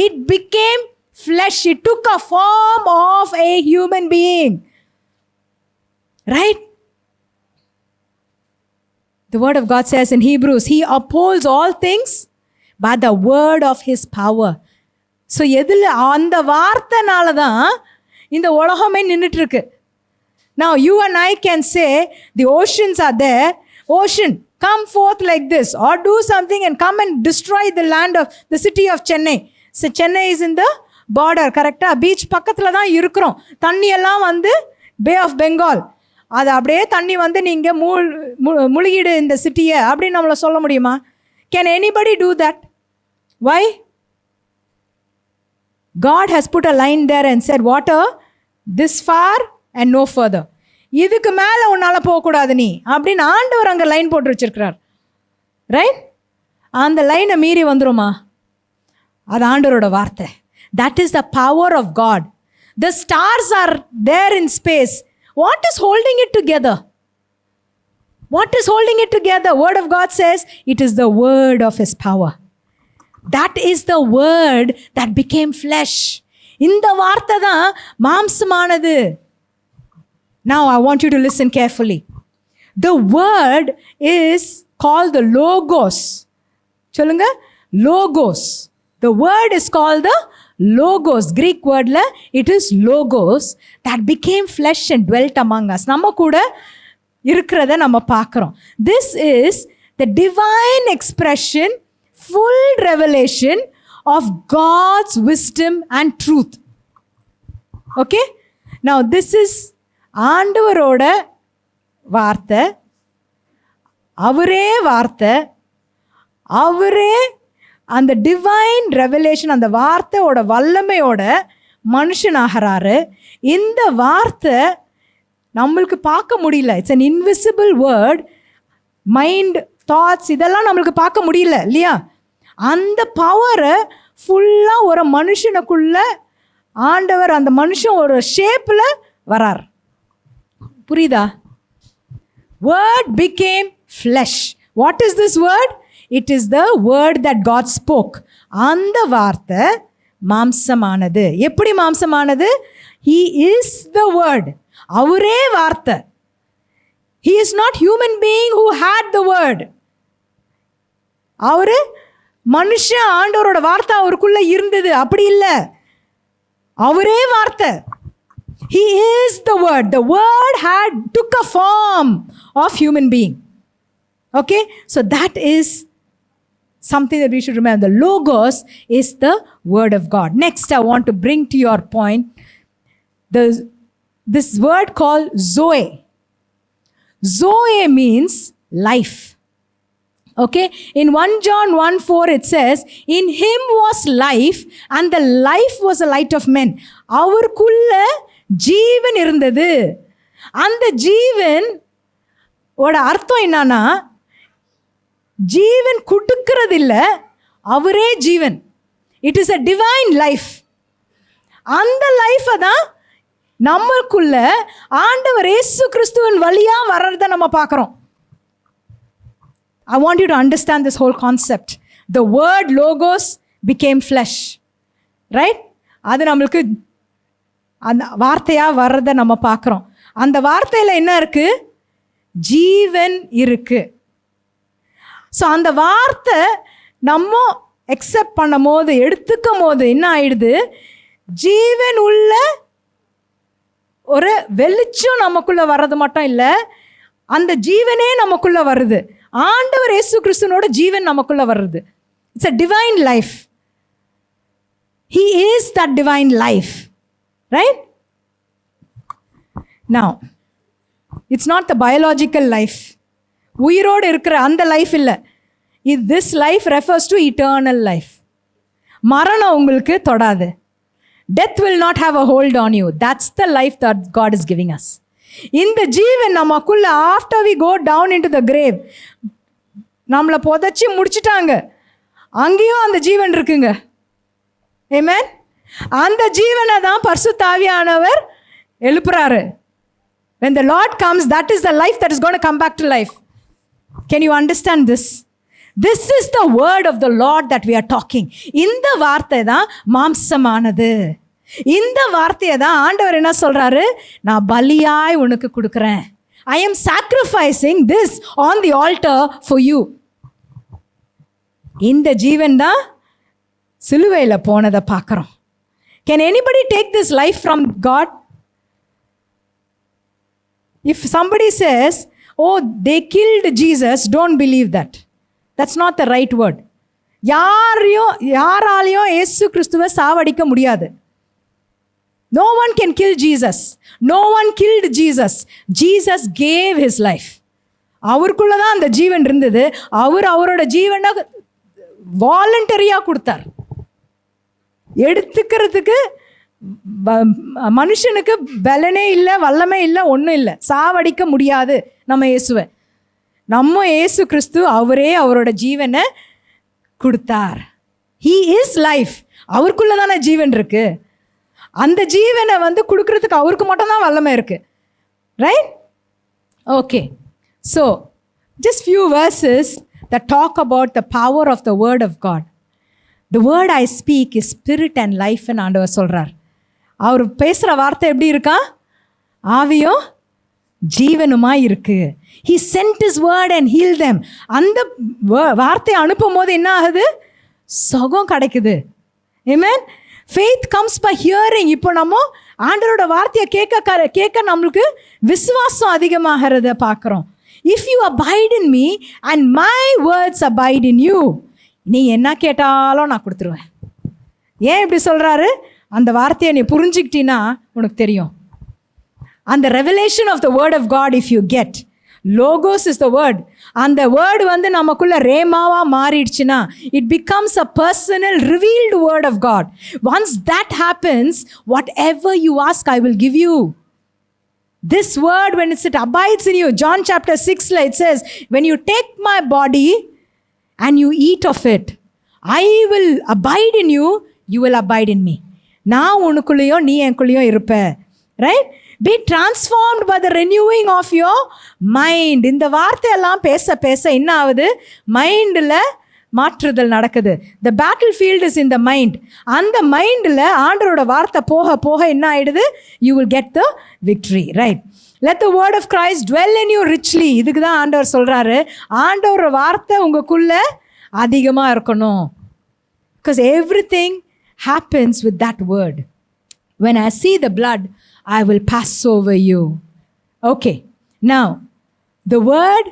It became flesh. It took a form of a human being. Right? The word of God says in Hebrews, he upholds all things by the word of his power. So எதில் அந்த வார்த்தைனால தான் இந்த உலகமே நின்றுட்டு இருக்கு. Now you and I can say the oceans are there. Ocean, come forth like this, or do something and come and destroy the land of the city of Chennai. So Chennai is in the border. கரெக்டா? Beach பக்கத்தில் தான் இருக்கிறோம். தண்ணி எல்லாம் வந்து bay of Bengal, அது அப்படியே தண்ணி வந்து நீங்கள் முழுகிடு இந்த சிட்டியை அப்படின்னு நம்மளை சொல்ல முடியுமா? Can anybody do that? Why? God has put a line there and said, water this far and no further. இதுக்கு மேலே உன்னால் போகக்கூடாது நீ அப்படின்னு ஆண்டவர் அங்கே லைன் போட்டு வச்சிருக்கிறார். ரைட்? அந்த லைனை மீறி வந்துருமா? அது ஆண்டவரோட வார்த்தை. That is the power of God. The stars are there in space. What is holding it together? What is holding it together? Word of God says it is the word of his power. That is the word that became flesh. இந்த வார்த்தை தான் மாம்சமானது. Now I want you to listen carefully. The word is called the logos. சொல்லுங்க, logos. The word is called the logos. Greek wordல it is logos that became flesh and dwelt among us. நம்ம கூட இருக்கிறத நம்ம பார்க்குறோம். This is the divine expression, full revelation of God's wisdom and truth. Okay, now this is ஆண்டவரோட வார்த்தை, அவரே வார்த்தை, அவரே அந்த டிவைன் ரெவலேஷன், அந்த வார்த்தையோட வல்லமையோட மனுஷனாகிறாரு. இந்த வார்த்தை நம்மளுக்கு பார்க்க முடியல. It's an invisible word. Mind, thoughts இதெல்லாம் நம்மளுக்கு பார்க்க முடியல இல்லையா? அந்த பவரை ஃபுல்லாக ஒரு மனுஷனுக்குள்ள ஆண்டவர் அந்த மனுஷன் ஒரு ஷேப்பில் வரார். புரியுதா? Word became flesh. What is this word? It is the word that God spoke. அந்த வார்த்தை மாம்சமானது. எப்படி மாம்சமானது? He is the word. அவரே வார்த்தை. He is not human being who had the word. அவரு மனுஷன், ஆண்டவரோட வார்த்தை அவருக்குள்ள இருந்தது, அப்படி இல்லை. அவரே வார்த்தை. He is the word. The word took a form of human being. Okay, so that is something that we should remember. The logos is the word of God. Next, I want to bring to your point this word called Zoe. Zoe means life. Okay, in 1 John 1:4 it says, in him was life and the life was a light of men. அவருக்குள்ள ஜீவன் இருந்தது. அந்த ஜீவன் ஓட அர்த்தம் என்னன்னா, ஜீவன் கொடுக்கிறது இல்லை, அவரே ஜீவன். It is a divine life. அந்த லைஃபை தான் நம்மளுக்குள்ள ஆண்டவர் இயேசு கிறிஸ்துவின் வழியா வர்றதை நம்ம பார்க்குறோம். I want you to understand this whole concept. The word logos became flesh. Right? அது நம்மளுக்கு அந்த வார்த்தையாக வர்றதை நம்ம பார்க்குறோம். அந்த வார்த்தையில் என்ன இருக்கு? ஜீவன் இருக்கு. ஸோ அந்த வார்த்தை நம்ம அக்செப்ட் பண்ணும் போது, எடுத்துக்கும் போது என்ன ஆயிடுது? ஜீவன் உள்ள ஒரு வெளிச்சம் நமக்குள்ள வர்றது மட்டும் இல்லை, அந்த ஜீவனே நமக்குள்ள வருது. ஆண்டவர் இயேசு கிறிஸ்துவோட ஜீவன் நமக்குள்ள வருது. It's a divine life. He is that divine life. Right? Now, it's not the biological life. உயிரோடு இருக்கிற அந்த லைஃப் இல்லை. This life refers to eternal life. மரணம் உங்களுக்கு தொடாது. Death will not have a hold on you. That's the life that God is giving us. இந்த ஜீவன் நமக்குள்ள, after we go down into the grave, நம்மளை புதைச்சி முடிச்சிட்டாங்க, அங்கேயும் அந்த ஜீவன் இருக்குங்க. Amen? அந்த ஜீவனை தான் பரிசுத்த ஆவியானவர் எழுப்புறாரு. When the Lord comes, that is the life that is going to come back to life. Can you understand this? This is the word of the Lord that we are talking. இந்த வார்த்தை தான் மாம்சமானது. இந்த வார்த்தையை தான் ஆண்டவர் என்ன சொல்றாரு? நான் பலியாய் உனக்கு கொடுக்குறேன். I am sacrificing this on the altar for you. இந்த ஜீவன் தான் சிலுவையில் போனதை பார்க்குறோம். Can anybody take this life from God? If somebody says, oh, they killed Jesus, don't believe that. That's not the right word. யாராலையும் இயேசு கிறிஸ்துவை சாவடிக்க முடியாது. No one can kill Jesus. No one killed Jesus. Jesus gave his life. அவருக்குள்ள தான் அந்த ஜீவன் இருந்தது. அவரோட ஜீவனை வாலண்டரியாக கொடுத்தார். எடுத்துக்கிறதுக்கு மனுஷனுக்கு பலனே இல்லை, வல்லமே இல்லை, ஒன்றும் இல்லை. சாவடிக்க முடியாது நம்ம இயேசுவை. நம்ம இயேசு கிறிஸ்து அவரே அவரோட ஜீவனை கொடுத்தார். He is life. அவருக்குள்ள தானே ஜீவன் இருக்கு. அந்த ஜீவனை கொடுக்கறதுக்கு அவருக்கு மட்டும்தான் வல்லமை இருக்கு. Right? Okay, so just few verses that talk about the power of the word of God. The word I speak is spirit and life ன்னு ஆண்டவர் சொல்றார். அவர் பேசுகிற வார்த்தை எப்படி இருக்கா? ஆவியும் ஜீவனுமாய் இருக்கு. He sent his word and healed them. அந்த வார்த்தையை அனுப்பும் போது என்ன ஆகுது? சுகம் கிடைக்குது. Amen? Faith comes by hearing. இப்போ நம்ம ஆண்டவரோட வார்த்தையை கேட்க நம்மளுக்கு விசுவாசம் அதிகமாகிறத பார்க்குறோம். If you abide in me and my words abide in you, நீ என்ன கேட்டாலும் நான் கொடுத்துருவேன். ஏன் இப்படி சொல்கிறாரு? அந்த வார்த்தையை நீ புரிஞ்சுக்கிட்டீன்னா உனக்கு தெரியும். அந்த revelation of the word of God if you get, logos is the word. அந்த வேர்டு வந்து நமக்குள்ள ரேமாவாக மாறிடுச்சுன்னா it becomes a personal revealed word of God. Once that happens, whatever you ask I will give you. This word, when it abides in you, John chapter 6, it says, when you take my body and you eat of it, I will abide in you, you will abide in me. நான் உனக்குள்ளேயோ நீ எனக்குள்ளேயோ இருப்ப. Right? Be transformed by the renewing of your mind. இந்த வார்த்தையெல்லாம் பேச பேச என்ன ஆகுது? மைண்டில் மாற்றுதல் நடக்குது. The battle field is in the mind. அந்த மைண்டில் ஆண்டவரோட வார்த்தை போக போக என்ன ஆகிடுது? You will get the victory. Right? Let the word of Christ dwell in you richly. இதுக்கு தான் ஆண்டவர் சொல்கிறாரு, ஆண்டவரோட வார்த்தை உங்களுக்குள்ளே அதிகமாக இருக்கணும். Because everything happens with that word. when I see the blood, I will pass over you. Okay, now the word,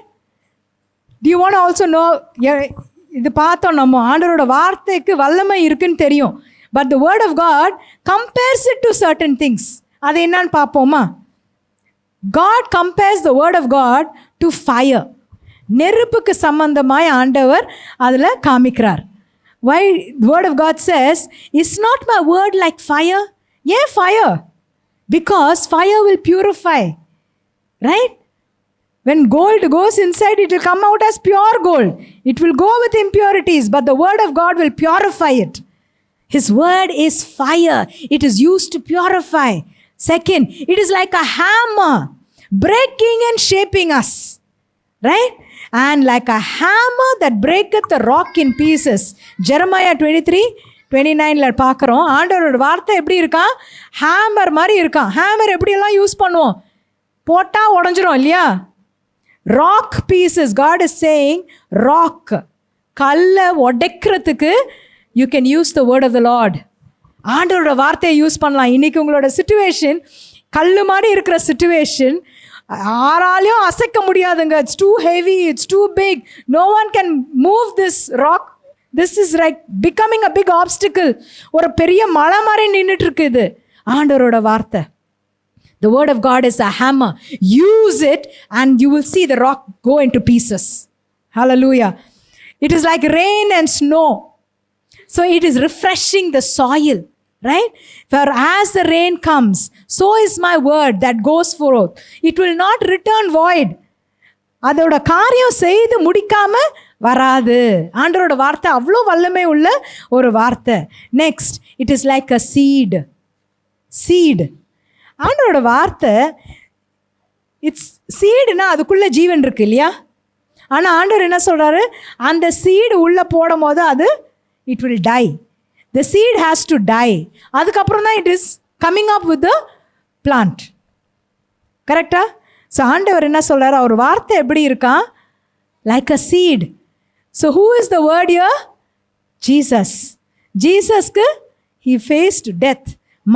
do you want to also know, இது பார்த்தோம், நம்ம ஆண்டவரோட வார்த்தைக்கு வல்லமை இருக்குன்னு தெரியும். But the word of God compares it to certain things. அது என்னன்னு பார்ப்போமா? God compares the word of God to fire. நெருப்புக்கு சம்பந்தமாய் ஆண்டவர் அதில் காமிக்கிறார். Why the word of God says, is not my word like fire? Yeah, fire. Because fire will purify. Right? When gold goes inside, it will come out as pure gold. It will go with impurities, but the word of God will purify it. His word is fire. It is used to purify. Second, it is like a hammer, breaking and shaping us. Right? And like a hammer that breaketh the rock in pieces. Jeremiah 23:29 பார்க்குறோம். ஆண்டவரோட வார்த்தை எப்படி இருக்கா? Hammer மாதிரி இருக்கான். Hammer எப்படியெல்லாம் use பண்ணுவோம்? போட்டால் உடஞ்சிரும் இல்லையா? Rock pieces. God is saying rock, கல்லை உடைக்கிறதுக்கு you can use the word of the Lord. ஆண்டவரோட வார்த்தையை யூஸ் பண்ணலாம். இன்றைக்கி உங்களோட சிச்சுவேஷன் கல் மாதிரி இருக்கிற சிச்சுவேஷன், யாராலையும் அசைக்க முடியாதுங்க. It's too heavy, it's too big, no one can move this rock. This is like becoming a big obstacle. ஒரு பெரிய மலை மாதிரி நின்றுட்டு இருக்குது. ஆண்டவரோட வார்த்தை, the word of God is a hammer. Use it and you will see the rock go into pieces. Hallelujah. It is like rain and snow. So it is refreshing the soil. Right? For as the rain comes, so is my word that goes forth. It will not return void. அதோட காரியம் செய்து முடிக்காம வராது. ஆண்டவரோட வார்த்தை அவ்வளோ வல்லமை உள்ள ஒரு வார்த்தை. Next, it is like a seat. Seat, ஆண்டவரோட வார்த்தை இட்ஸ் சீடுனா அதுக்குள்ளே ஜீவன் இருக்கு இல்லையா? ஆனால் ஆண்டவர் என்ன சொல்கிறாரு? அந்த சீடு உள்ளே போடும் போது அது it will tie. The seed has to die. அதுக்கப்புறம் தான் it is coming up with the plant. கரெக்டா? ஸோ ஆண்டவர் என்ன சொல்கிறார்? அவர் வார்த்தை எப்படி இருக்கா? Like a seat. So who is the word here? Jesus. ஜீசஸ்க்கு he faced death.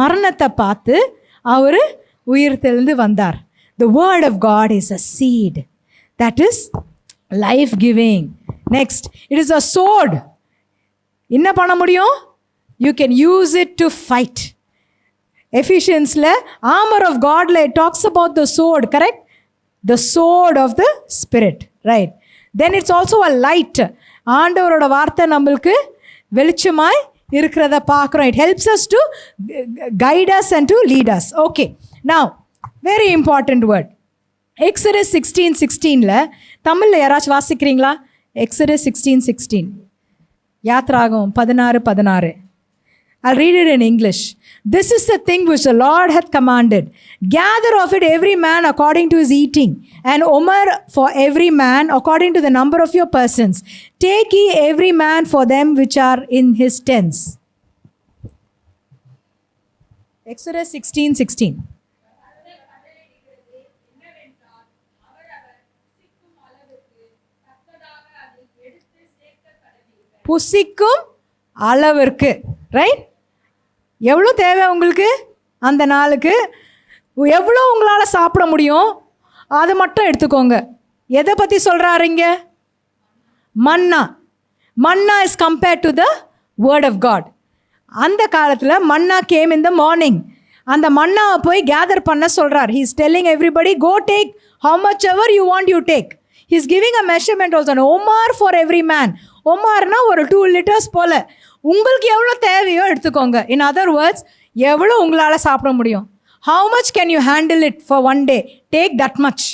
மரணத்தை பார்த்து அவர் உயிர் தெழுந்து வந்தார். The word of God is a seed that is life giving. Next, it is a sword. என்ன பண்ண முடியும்? You can use it to fight. Ephesians armor of God it talks about the sword, correct? The sword of the spirit, right? Then it's also a light. ஆண்டவரோட வார்த்தை நம்மளுக்கு வெளிச்சமாய் இருக்கிறத பார்க்குறோம். It helps us to guide us and to lead us. Okay, now very important word. Exodus 16:16 தமிழில் யாராச்சும் வாசிக்கிறீங்களா? Exodus 16:16. யாத்ராகமம் 16:16. I'll read it in English. This is the thing which the Lord hath commanded. Gather of it every man according to his eating, and omer for every man according to the number of your persons. Take ye every man for them which are in his tents. Exodus 16:16. புசிக்கும் அளவிற்கு. Right? எவ்வளோ தேவை உங்களுக்கு? அந்த நாளுக்கு எவ்வளோ உங்களால் சாப்பிட முடியும் அது மட்டும் எடுத்துக்கோங்க. எதை பற்றி சொல்கிறாருங்க? Manna. Manna is compared to the word of God. அந்த காலத்தில் மன்னா கேம் இன் த மார்னிங். அந்த மன்னாவை போய் கேதர் பண்ண சொல்கிறார். He is telling everybody, go take how much ever you want you take. He is giving a measurement also. Omer for every man. ஒமார்னா ஒரு 2 liters போல். உங்களுக்கு எவ்வளோ தேவையோ எடுத்துக்கோங்க. இன் அதர் வேர்ட்ஸ், எவ்வளோ உங்களால் சாப்பிட முடியும். How much can you handle it for 1 day? Take that much.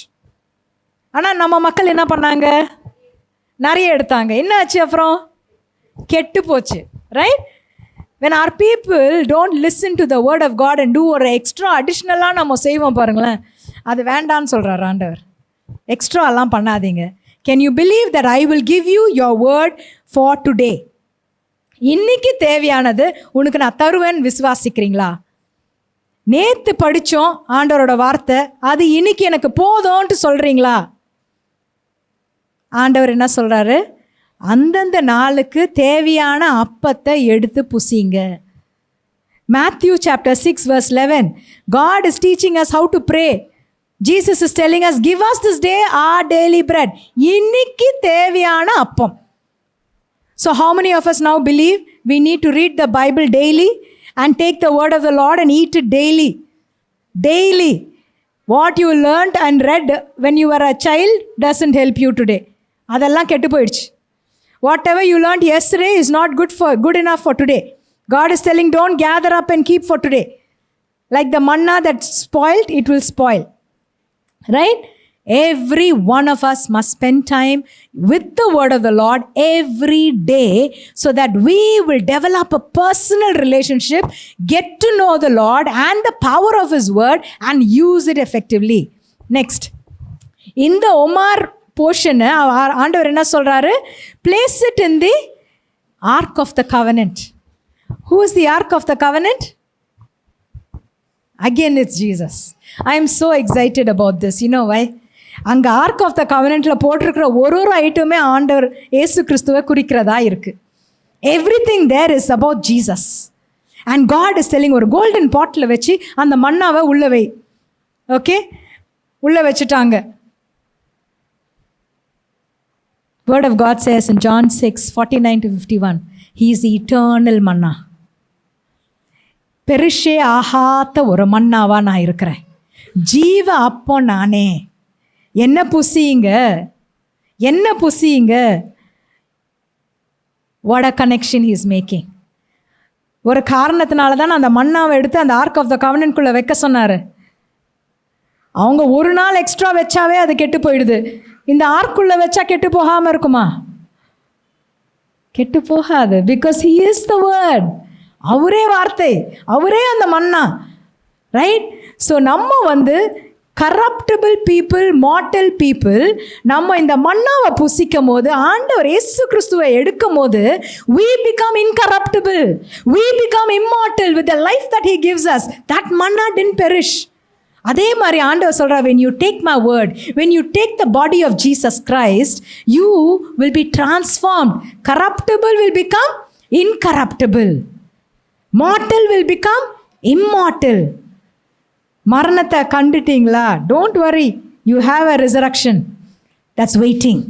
ஆனால் நம்ம மக்கள் என்ன பண்ணாங்க? நிறைய எடுத்தாங்க. என்ன ஆச்சு? அப்புறம் கெட்டு போச்சு. Right? when our people don't listen to the word of God and do ஒரு எக்ஸ்ட்ரா அடிஷ்னலாக நம்ம செய்வோம் பாருங்களேன், அது வேண்டான்னு சொல்கிறார் ஆண்டவர். எக்ஸ்ட்ராலாம் பண்ணாதீங்க. Can you believe that I will give you your word for today? இன்னைக்கு தேவையானது உனக்கு நான் தருவேன்னு விசுவாசிக்கிறீங்களா? நேற்று படித்தோம் ஆண்டவரோட வார்த்தை, அது இன்னைக்கு எனக்கு போதும்ன்ட்டு சொல்கிறீங்களா? ஆண்டவர் என்ன சொல்கிறாரு? அந்தந்த நாளுக்கு தேவையான அப்பத்தை எடுத்து புசிங்க. Matthew chapter 6 verse 11, God is teaching us how to pray. Jesus is telling us, give us this day our daily bread. இன்னைக்கு தேவையான அப்பம். So how many of us now believe we need to read the Bible daily and take the word of the Lord and eat it daily? Daily. What you learned and read when you were a child doesn't help you today. அதெல்லாம் கெட்டு போயிடுச்சு. Whatever you learned yesterday is not good enough for today. God is telling, don't gather up and keep for today. Like the manna that's spoiled, it will spoil. Right? Every one of us must spend time with the word of the Lord every day so that we will develop a personal relationship, get to know the Lord and the power of His word and use it effectively. Next. In the Omar portion ஆண்டவர் என்ன சொல்றாரு? Place it in the ark of the covenant. Who is the ark of the covenant? Again it's Jesus. I am so excited about this. You know why? அங்கே ark of த கவனன்ட்டில் போட்டிருக்கிற ஒரு ஐட்டமே ஆண்டவர் இயேசு கிறிஸ்துவை குறிக்கிறதா இருக்குது. Everything there is about Jesus. And God is telling, ஒரு golden bottle வச்சு அந்த மண்ணாவை உள்ள வை. ஓகே, உள்ளே வச்சுட்டாங்க. Word of God says in John 6:49-51, He is the eternal manna. பெருஷே ஆகாத ஒரு மன்னாவா நான் இருக்கிறேன். ஜீவ அப்போ நானே. என்ன புசியுங்க, என்ன புசியுங்க. What a connection he is making. ஒரு காரணத்தினால தான் அந்த மன்னாவை எடுத்து அந்த ஆர்க் ஆஃப் த கவனன்ட்குள்ளே வைக்க சொன்னார். அவங்க ஒரு நாள் எக்ஸ்ட்ரா வச்சாவே அது கெட்டு போயிடுது. இந்த ஆர்க்குள்ளே வச்சா கெட்டு போகாமல் இருக்குமா? கெட்டு போகாது. Because he is the word. அவரே வார்த்தை, அவரே அந்த மன்னா. ரைட்? ஸோ நம்ம கரப்டபிள் பீப்புள், மார்டல் பீப்புள், நம்ம இந்த மன்னாவை புசிக்கும் போது, ஆண்டவர் இயேசு கிறிஸ்துவை எடுக்கும் போது, we become incorruptible, we become immortal with the life that he gives us. That manna didn't perish. அதே மாதிரி ஆண்டவர் சொல்கிறார், when you take my word, when you take the body of Jesus Christ, you will be transformed. Corruptible will become incorruptible. Mortal will become immortal. மரணத்தை கண்டுட்டீங்களா? Don't worry, you have a resurrection that's waiting.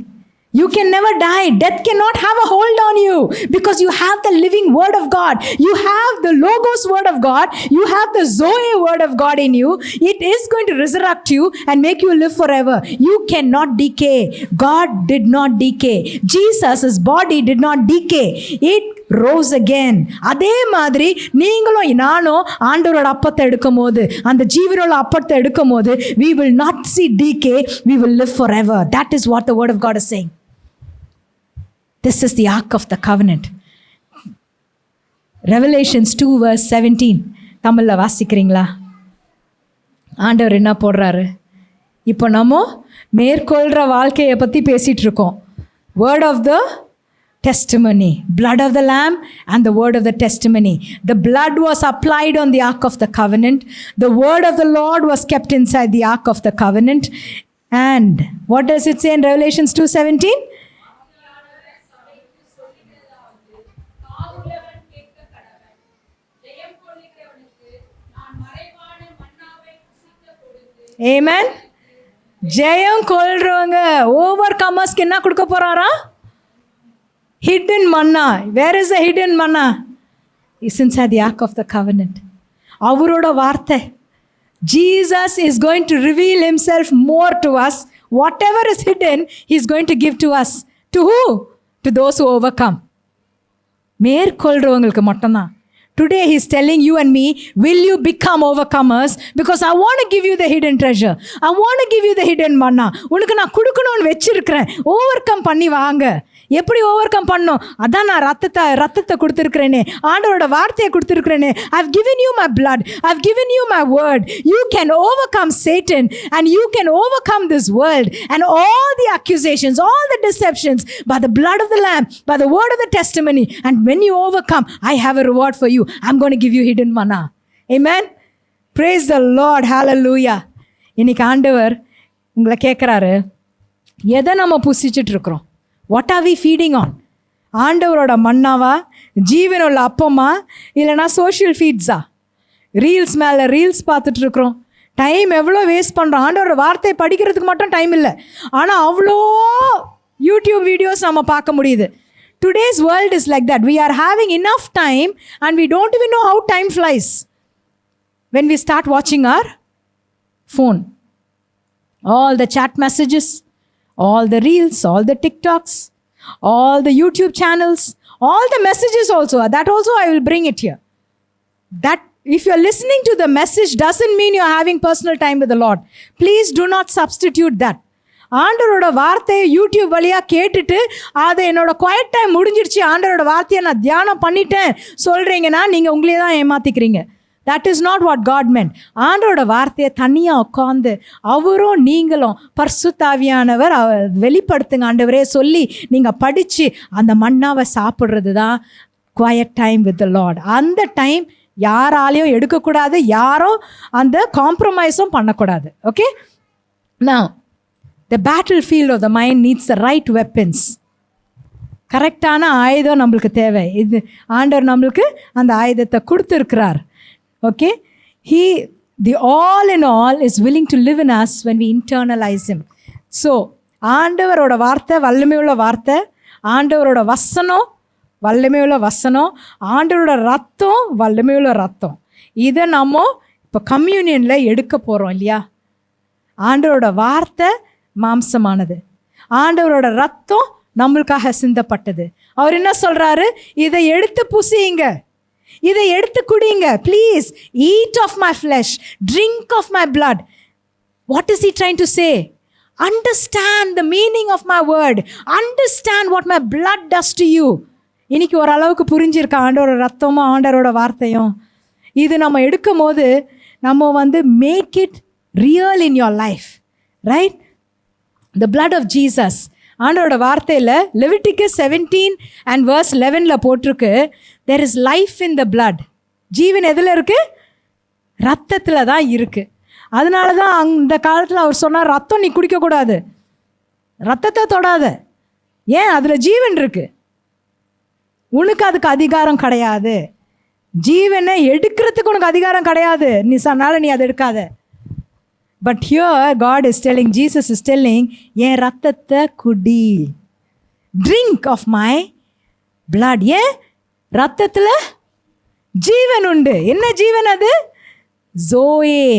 You can never die. Death cannot have a hold on you because you have the living word of God. You have the Logos word of God. You have the Zoe word of God in you. It is going to resurrect you and make you live forever. You cannot decay. God did not decay. Jesus' body did not decay. It rose again. அதே மாதிரி நீங்களும் நானும் ஆண்டவரோட அப்பத்தை எடுக்கும் போது, அந்த ஜீவனோட அப்பத்தை எடுக்கும் போது, we will not see decay. We will live forever. That is what the word of God is saying. This is the ark of the covenant. Revelations 2 verse 17. தமிழில் வாசிக்கிறீங்களா? ஆண்டவர் என்ன போடுறாரு? இப்போ நம்ம மேற்கொள்கிற வாழ்க்கையை பற்றி பேசிகிட்டு இருக்கோம். Word of the testimony, blood of the lamb and the word of the testimony. The blood was applied on the ark of the covenant. The word of the Lord was kept inside the ark of the covenant. And what does it say in Revelations 2:17? Amen. ஜெயம் கொள்றவங்க ஓவர் கமர்ஸ்க்கு என்ன கொடுக்க போறாரா? Hidden manna. Where is the hidden manna? Is inside the ark of the covenant. அவரோட வார்த்தை. Jesus is going to reveal himself more to us. Whatever is hidden, he is going to give to us. To who? To those who overcome. மேற்கொள்றவங்களுக்கு மட்டும்தான். Today he is telling you and me, will you become overcomers? Because I want to give you the hidden treasure. I want to give you the hidden manna. உனக்கு நான் கொடுக்கணும்னு வச்சிருக்கிறேன். Overcome பண்ணி வாங்க. எப்படி overcome பண்ணணும்? அதான் நான் ரத்தத்தை கொடுத்துருக்கிறேனே, ஆண்டவரோட வார்த்தையை கொடுத்துருக்கிறேனே. I've given you my blood. I've given you my word. You can overcome Satan and you can overcome this world and all the accusations, all the deceptions by the blood of the Lamb, by the word of the testimony. And when you overcome, I have a reward for you. I'm going to give you hidden manna. Amen. Praise the Lord. Hallelujah. இன்னைக்கு ஆண்டவர் உங்களை கேட்குறாரு, எதை நம்ம புசிச்சுட்டு இருக்கிறோம்? What are we feeding on? ஆண்டவரோட மன்னாவா, ஜீவனுள்ள அப்பமா, இல்லைனா சோஷியல் ஃபீட்ஸா? ரீல்ஸ் மேலே ரீல்ஸ் பார்த்துட்டு இருக்கிறோம். டைம் எவ்வளோ வேஸ்ட் பண்ணுறோம். ஆண்டவரோட வார்த்தை படிக்கிறதுக்கு மட்டும் டைம் இல்லை, ஆனால் அவ்வளோ யூடியூப் வீடியோஸ் நம்ம பார்க்க முடியுது. Today's world is like that. We are having enough time and we don't even know how time flies when we start watching our phone. All the chat messages, all the reels, all the TikToks, all the YouTube channels, all the messages also. That also I will bring it here. That if you are listening to the message doesn't mean you are having personal time with the Lord. Please do not substitute that. ஆண்டவரோட வார்த்தையை YouTube வழியாக கேட்டுட்டு அதை என்னோட quite time முடிஞ்சிடுச்சு, ஆண்டவரோட வார்த்தையை நான் தியானம் பண்ணிட்டேன் சொல்கிறீங்கன்னா நீங்கள் உங்களே தான் ஏமாற்றிக்கிறீங்க. That is not what God meant. ஆண்டவரோட வார்த்தையை தனியாக உட்காந்து அவரும் நீங்களும் பரிசுத்த ஆவியானவர் வெளிப்படுத்துங்க ஆண்டவரே சொல்லி நீங்கள் படித்து அந்த மன்னாவை சாப்பிட்றது தான் quiet time with the Lord. அந்த டைம் யாராலையும் எடுக்கக்கூடாது, யாரும் அந்த காம்ப்ரமைஸும் பண்ணக்கூடாது. ஓகே, நான் the battlefield of the mind needs the right weapons. கரெக்டான ஆயுதம் நம்மளுக்கு தேவை. இது ஆண்டவர் நம்மளுக்கு அந்த ஆயுதத்தை கொடுத்துருக்கிறார். Okay, the all in all is willing to live in us when we internalize him. So ஆண்டவரோட வார்த்தை வல்லமையுள்ள வார்த்தை, ஆண்டவரோட வசனம் வல்லமையுள்ள வசனம், ஆண்டவரோட ரத்தம் வல்லமையுள்ள ரத்தம். இதை நம்ம இப்போ கம்யூனியனில் எடுக்க போகிறோம் இல்லையா? ஆண்டவரோட வார்த்தை மாம்சமானது, ஆண்டவரோட ரத்தம் நம்மளுக்காக சிந்தப்பட்டது. அவர் என்ன சொல்றாரு? இதை எடுத்து புசியுங்க, இதை எடுத்து குடிங்க. Please eat of my flesh, drink of my blood. What is he trying to say? Understand the meaning of my word. Understand what my blood does to you. இன்னைக்கு ஓரளவுக்கு புரிஞ்சிருக்க ஆண்டவரோட ரத்தமும் ஆண்டவரோட வார்த்தையும். இது நம்ம எடுக்கும் போது நம்ம make it real in your life, right? The blood of Jesus. ஆண்டவரோட வார்த்தையில் Leviticus 17 and verse 11 போட்டிருக்கு, there is life in the blood. ஜீவன் எதில் இருக்குது? ரத்தத்தில் தான் இருக்குது. அதனால தான் அந்த காலத்தில் அவர் சொன்னார், ரத்தம் நீ குடிக்கக்கூடாது, ரத்தத்தை தொடாத. ஏன்? அதில் ஜீவன் இருக்குது, உனக்கு அதுக்கு அதிகாரம் கிடையாது. ஜீவனை எடுக்கிறதுக்கு உனக்கு அதிகாரம் கிடையாது, நீ சொன்னால நீ அதை எடுக்காத. But here God is telling, Jesus is telling, என் ரத்தத்தை குடி, drink of my blood. ஏன்? ரத்தத்தில் ஜீவன் உண்டு. என்ன ஜீவன் அது? ஜோயே.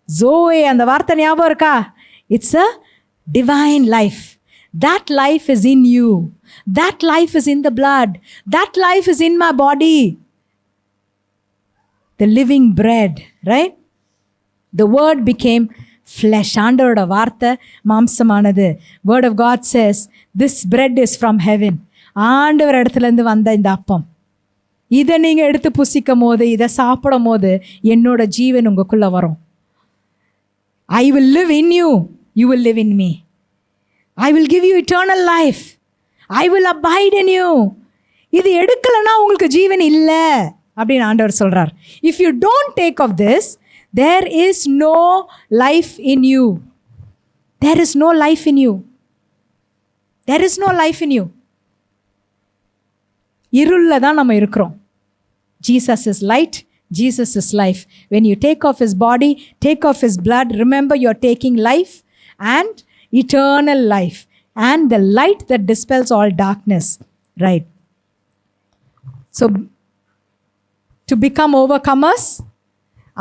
ஜோயே, அந்த வார்த்தை ஞாபகம் இருக்கா? It's a divine life. That life is in you. That life is in the blood. That life is in my body. The living bread, right? The word became flesh. ஆண்டவரோட வார்த்தை மாம்சமானது. Word of God says, this bread is from heaven. ஆண்டவர் இடத்துலேருந்து வந்த இந்த அப்பம், இதை நீங்கள் எடுத்து புசிக்கும் போது, இதை சாப்பிடும் போது என்னோட ஜீவன் உங்களுக்குள்ளே வரும். I will live in you, you will live in me. I will give you eternal life. I will abide in you. இது எடுக்கலைன்னா உங்களுக்கு ஜீவன் இல்லை அப்படின்னு ஆண்டவர் சொல்கிறார். If you don't take of this, there is no life in you. There is no life in you. There is no life in you. இருளில் தான் நம்ம இருக்கிறோம். Jesus is light. Jesus is life. When you take off his body, take off his blood, remember you're taking life and eternal life and the light that dispels all darkness, right? So to become overcomers,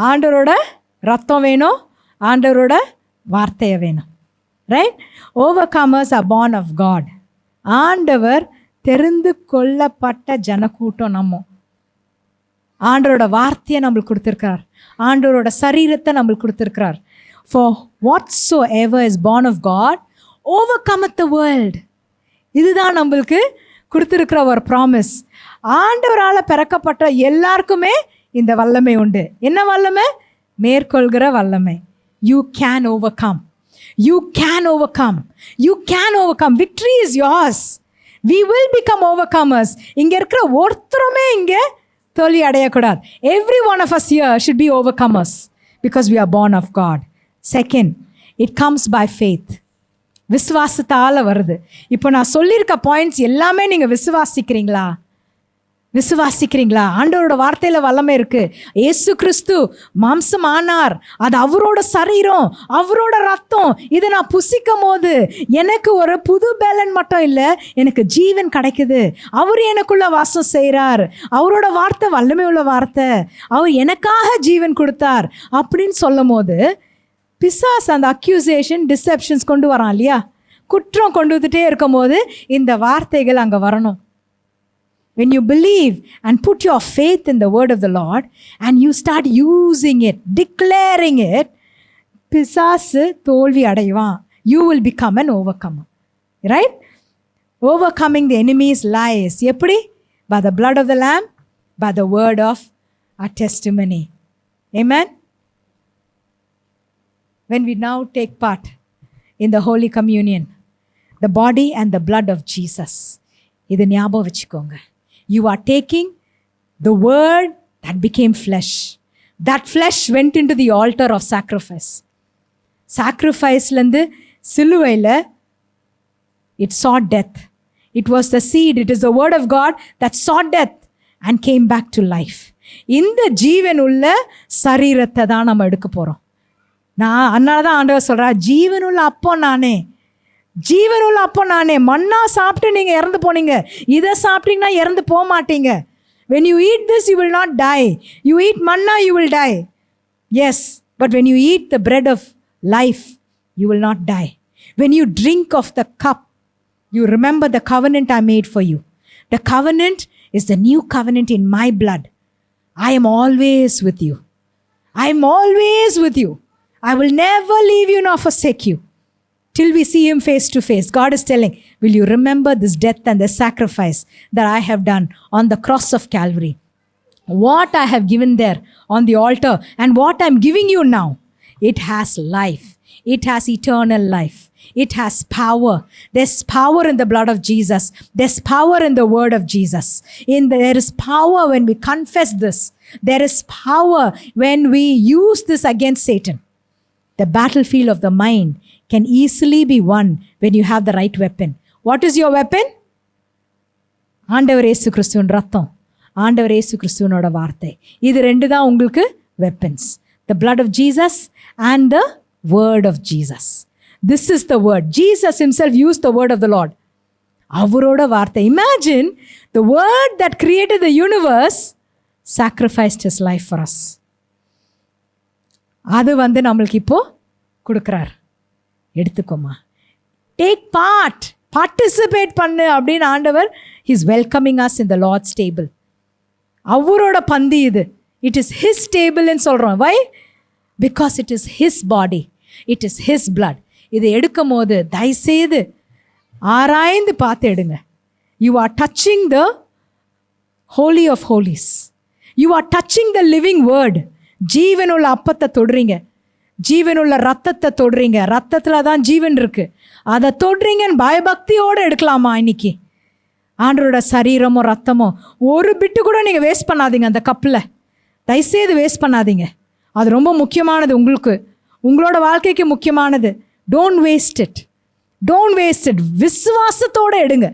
ஆண்டவரோட ரத்தம் வேணும், ஆண்டவரோட வார்த்தையை வேணும், right? Overcomers are born of God. ஆண்டவர் தெரிந்து கொள்ளப்பட்ட ஜனக்கூட்டம் நம்ம. ஆண்டவரோட வார்த்தையை நம்மளுக்கு கொடுத்துருக்கிறார், ஆண்டவரோட சரீரத்தை நம்மளுக்கு கொடுத்துருக்கிறார். For whatsoever is born of God overcometh the world. இதுதான் நம்மளுக்கு கொடுத்துருக்கிற ஒரு ப்ராமிஸ். ஆண்டவரால் பிறக்கப்பட்ட எல்லாருக்குமே இந்த வல்லமை உண்டு. என்ன வல்லமை? மேற்கொள்கிற வல்லமை. You can overcome. You can overcome. You can overcome. Victory is yours. We will become overcomers. இங்கே இருக்கிற ஒருத்தருமே இங்கே தோல்வி அடையக்கூடாது. Every one of us here should be overcomers because we are born of God. Second, it comes by faith. விசுவாசத்தால் வருது. இப்போ நான் சொல்லியிருக்க பாயிண்ட்ஸ் எல்லாமே நீங்கள் விசுவாசிக்கிறீங்களா? விசுவாசிக்கிறீங்களா? ஆண்டவரோட வார்த்தையில் வல்லமை இருக்குது. இயேசு கிறிஸ்து மாம்சம் ஆனார், அது அவரோட சரீரம், அவரோட ரத்தம். இதை நான் புசிக்கும் போது எனக்கு ஒரு புது பேலன் மட்டும் இல்லை, எனக்கு ஜீவன் கிடைக்குது. அவர் எனக்குள்ள வாசம் செய்கிறார், அவரோட வார்த்தை வல்லமை உள்ள வார்த்தை, அவர் எனக்காக ஜீவன் கொடுத்தார் அப்படின்னு சொல்லும் போது பிசாஸ் அந்த அக்யூசேஷன் டிசெப்ஷன்ஸ் கொண்டு வரான் இல்லையா? குற்றம் கொண்டு வந்துட்டே இருக்கும் போது இந்த வார்த்தைகள் அங்கே வரணும். When you believe and put your faith in the word of the Lord and you start using it, declaring it, பிசாசு தோல்வி அடைவான். You will become an overcomer. Right? Overcoming the enemy's lies. எப்படி? By the blood of the Lamb, by the word of our testimony. Amen? When we now take part in the Holy Communion, the body and the blood of Jesus. இது ஞாபகம் வச்சுக்கோங்க. You are taking the word that became flesh. That flesh went into the altar of sacrifice. Sacrificeலேருந்து சிலுவையில் it saw death. It was the seed, it is the word of God that saw death and came back to life. இந்த ஜீவன் உள்ள சரீரத்தை தான் நம்ம எடுக்க போகிறோம். அதனால தான் ஆண்டவர் சொல்கிறார், ஜீவனுள்ள அப்போ நானே, ஜீவனுள்ள அப்போ நானே. மண்ணா சாப்பிட்டு நீங்கள் இறந்து போனீங்க, இதை சாப்பிட்டீங்கன்னா இறந்து போக மாட்டீங்க. When you eat this, you will not die. You eat manna, you will die. Yes, but when you eat the bread of life, you will not die. When you drink of the cup, you remember the covenant I made for you. The covenant is the new covenant in my blood. I am always with you. I am always with you. I will never leave you nor forsake you till we see him face to face. God is telling, will you remember this death and the sacrifice that I have done on the cross of Calvary? What I have given there on the altar and what I'm giving you now, it has life. It has eternal life. It has power. There's power in the blood of Jesus. There's power in the word of Jesus. There is power when we confess this. There is power when we use this against Satan. The battlefield of the mind can easily be won when you have the right weapon. What is your weapon? ஆண்டவர் இயேசு கிறிஸ்துவின் ரத்தம், ஆண்டவர் இயேசு கிறிஸ்துவினோட வார்த்தை. இது ரெண்டு தான் உங்களுக்கு weapons. The blood of Jesus and the word of Jesus. This is the word. Jesus himself used the word of the Lord. அவரோட வார்த்தை. Imagine the word that created the universe sacrificed his life for us. அது நம்மளுக்கு இப்போ கொடுக்குறார். எடுத்துக்கோமா, take part, participate பண்ணு அப்படின்னு ஆண்டவர் is welcoming us in the Lord's table. அவரோட பந்தி இது. இட் இஸ் ஹிஸ் டேபிள்னு சொல்கிறோம். Why? Because it is his body, it is his blood. இதை எடுக்கும் போது தயவுசெய்து ஆராய்ந்து பார்த்து எடுங்க. You are touching the holy of holies. You are touching the living word. ஜீவனுள்ள அப்பத்தை தொடுறீங்க, ஜீவனுள்ள ரத்தத்தை தொடுறீங்க. ரத்தத்தில் தான் ஜீவன் இருக்குது. அதை தொடுறீங்கன்னு பயபக்தியோடு எடுக்கலாமா? இன்னைக்கு ஆண்டவரோட சரீரமோ ரத்தமோ ஒரு பிட்டு கூட நீங்கள் வேஸ்ட் பண்ணாதீங்க. அந்த கப்பில் தயவுசெய்து வேஸ்ட் பண்ணாதீங்க. அது ரொம்ப முக்கியமானது, உங்களுக்கு உங்களோட வாழ்க்கைக்கு முக்கியமானது. Don't waste it, don't waste it. விசுவாசத்தோடு எடுங்க.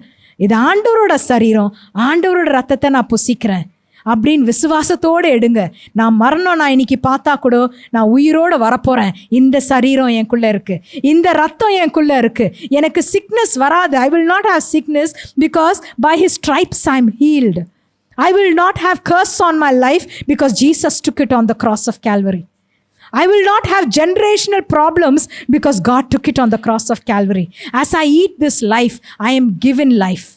இது ஆண்டவரோட சரீரம், ஆண்டவரோட ரத்தத்தை நான் புசிக்கிறேன், அப்படின்னு விசுவாசத்தோடு எடுங்க. நான் மரணம் நான் இன்னைக்கு பார்த்தா கூட நான் உயிரோடு வரப்போகிறேன். இந்த சரீரம் எனக்குள்ளே இருக்குது, இந்த ரத்தம் எனக்குள்ளே இருக்குது. எனக்கு சிக்னஸ் வராது. I will not have sickness because by his stripes I am healed. I will not have curse on my life because Jesus took it on the cross of Calvary. I will not have generational problems because God took it on the cross of Calvary. As I eat this life, I am given life.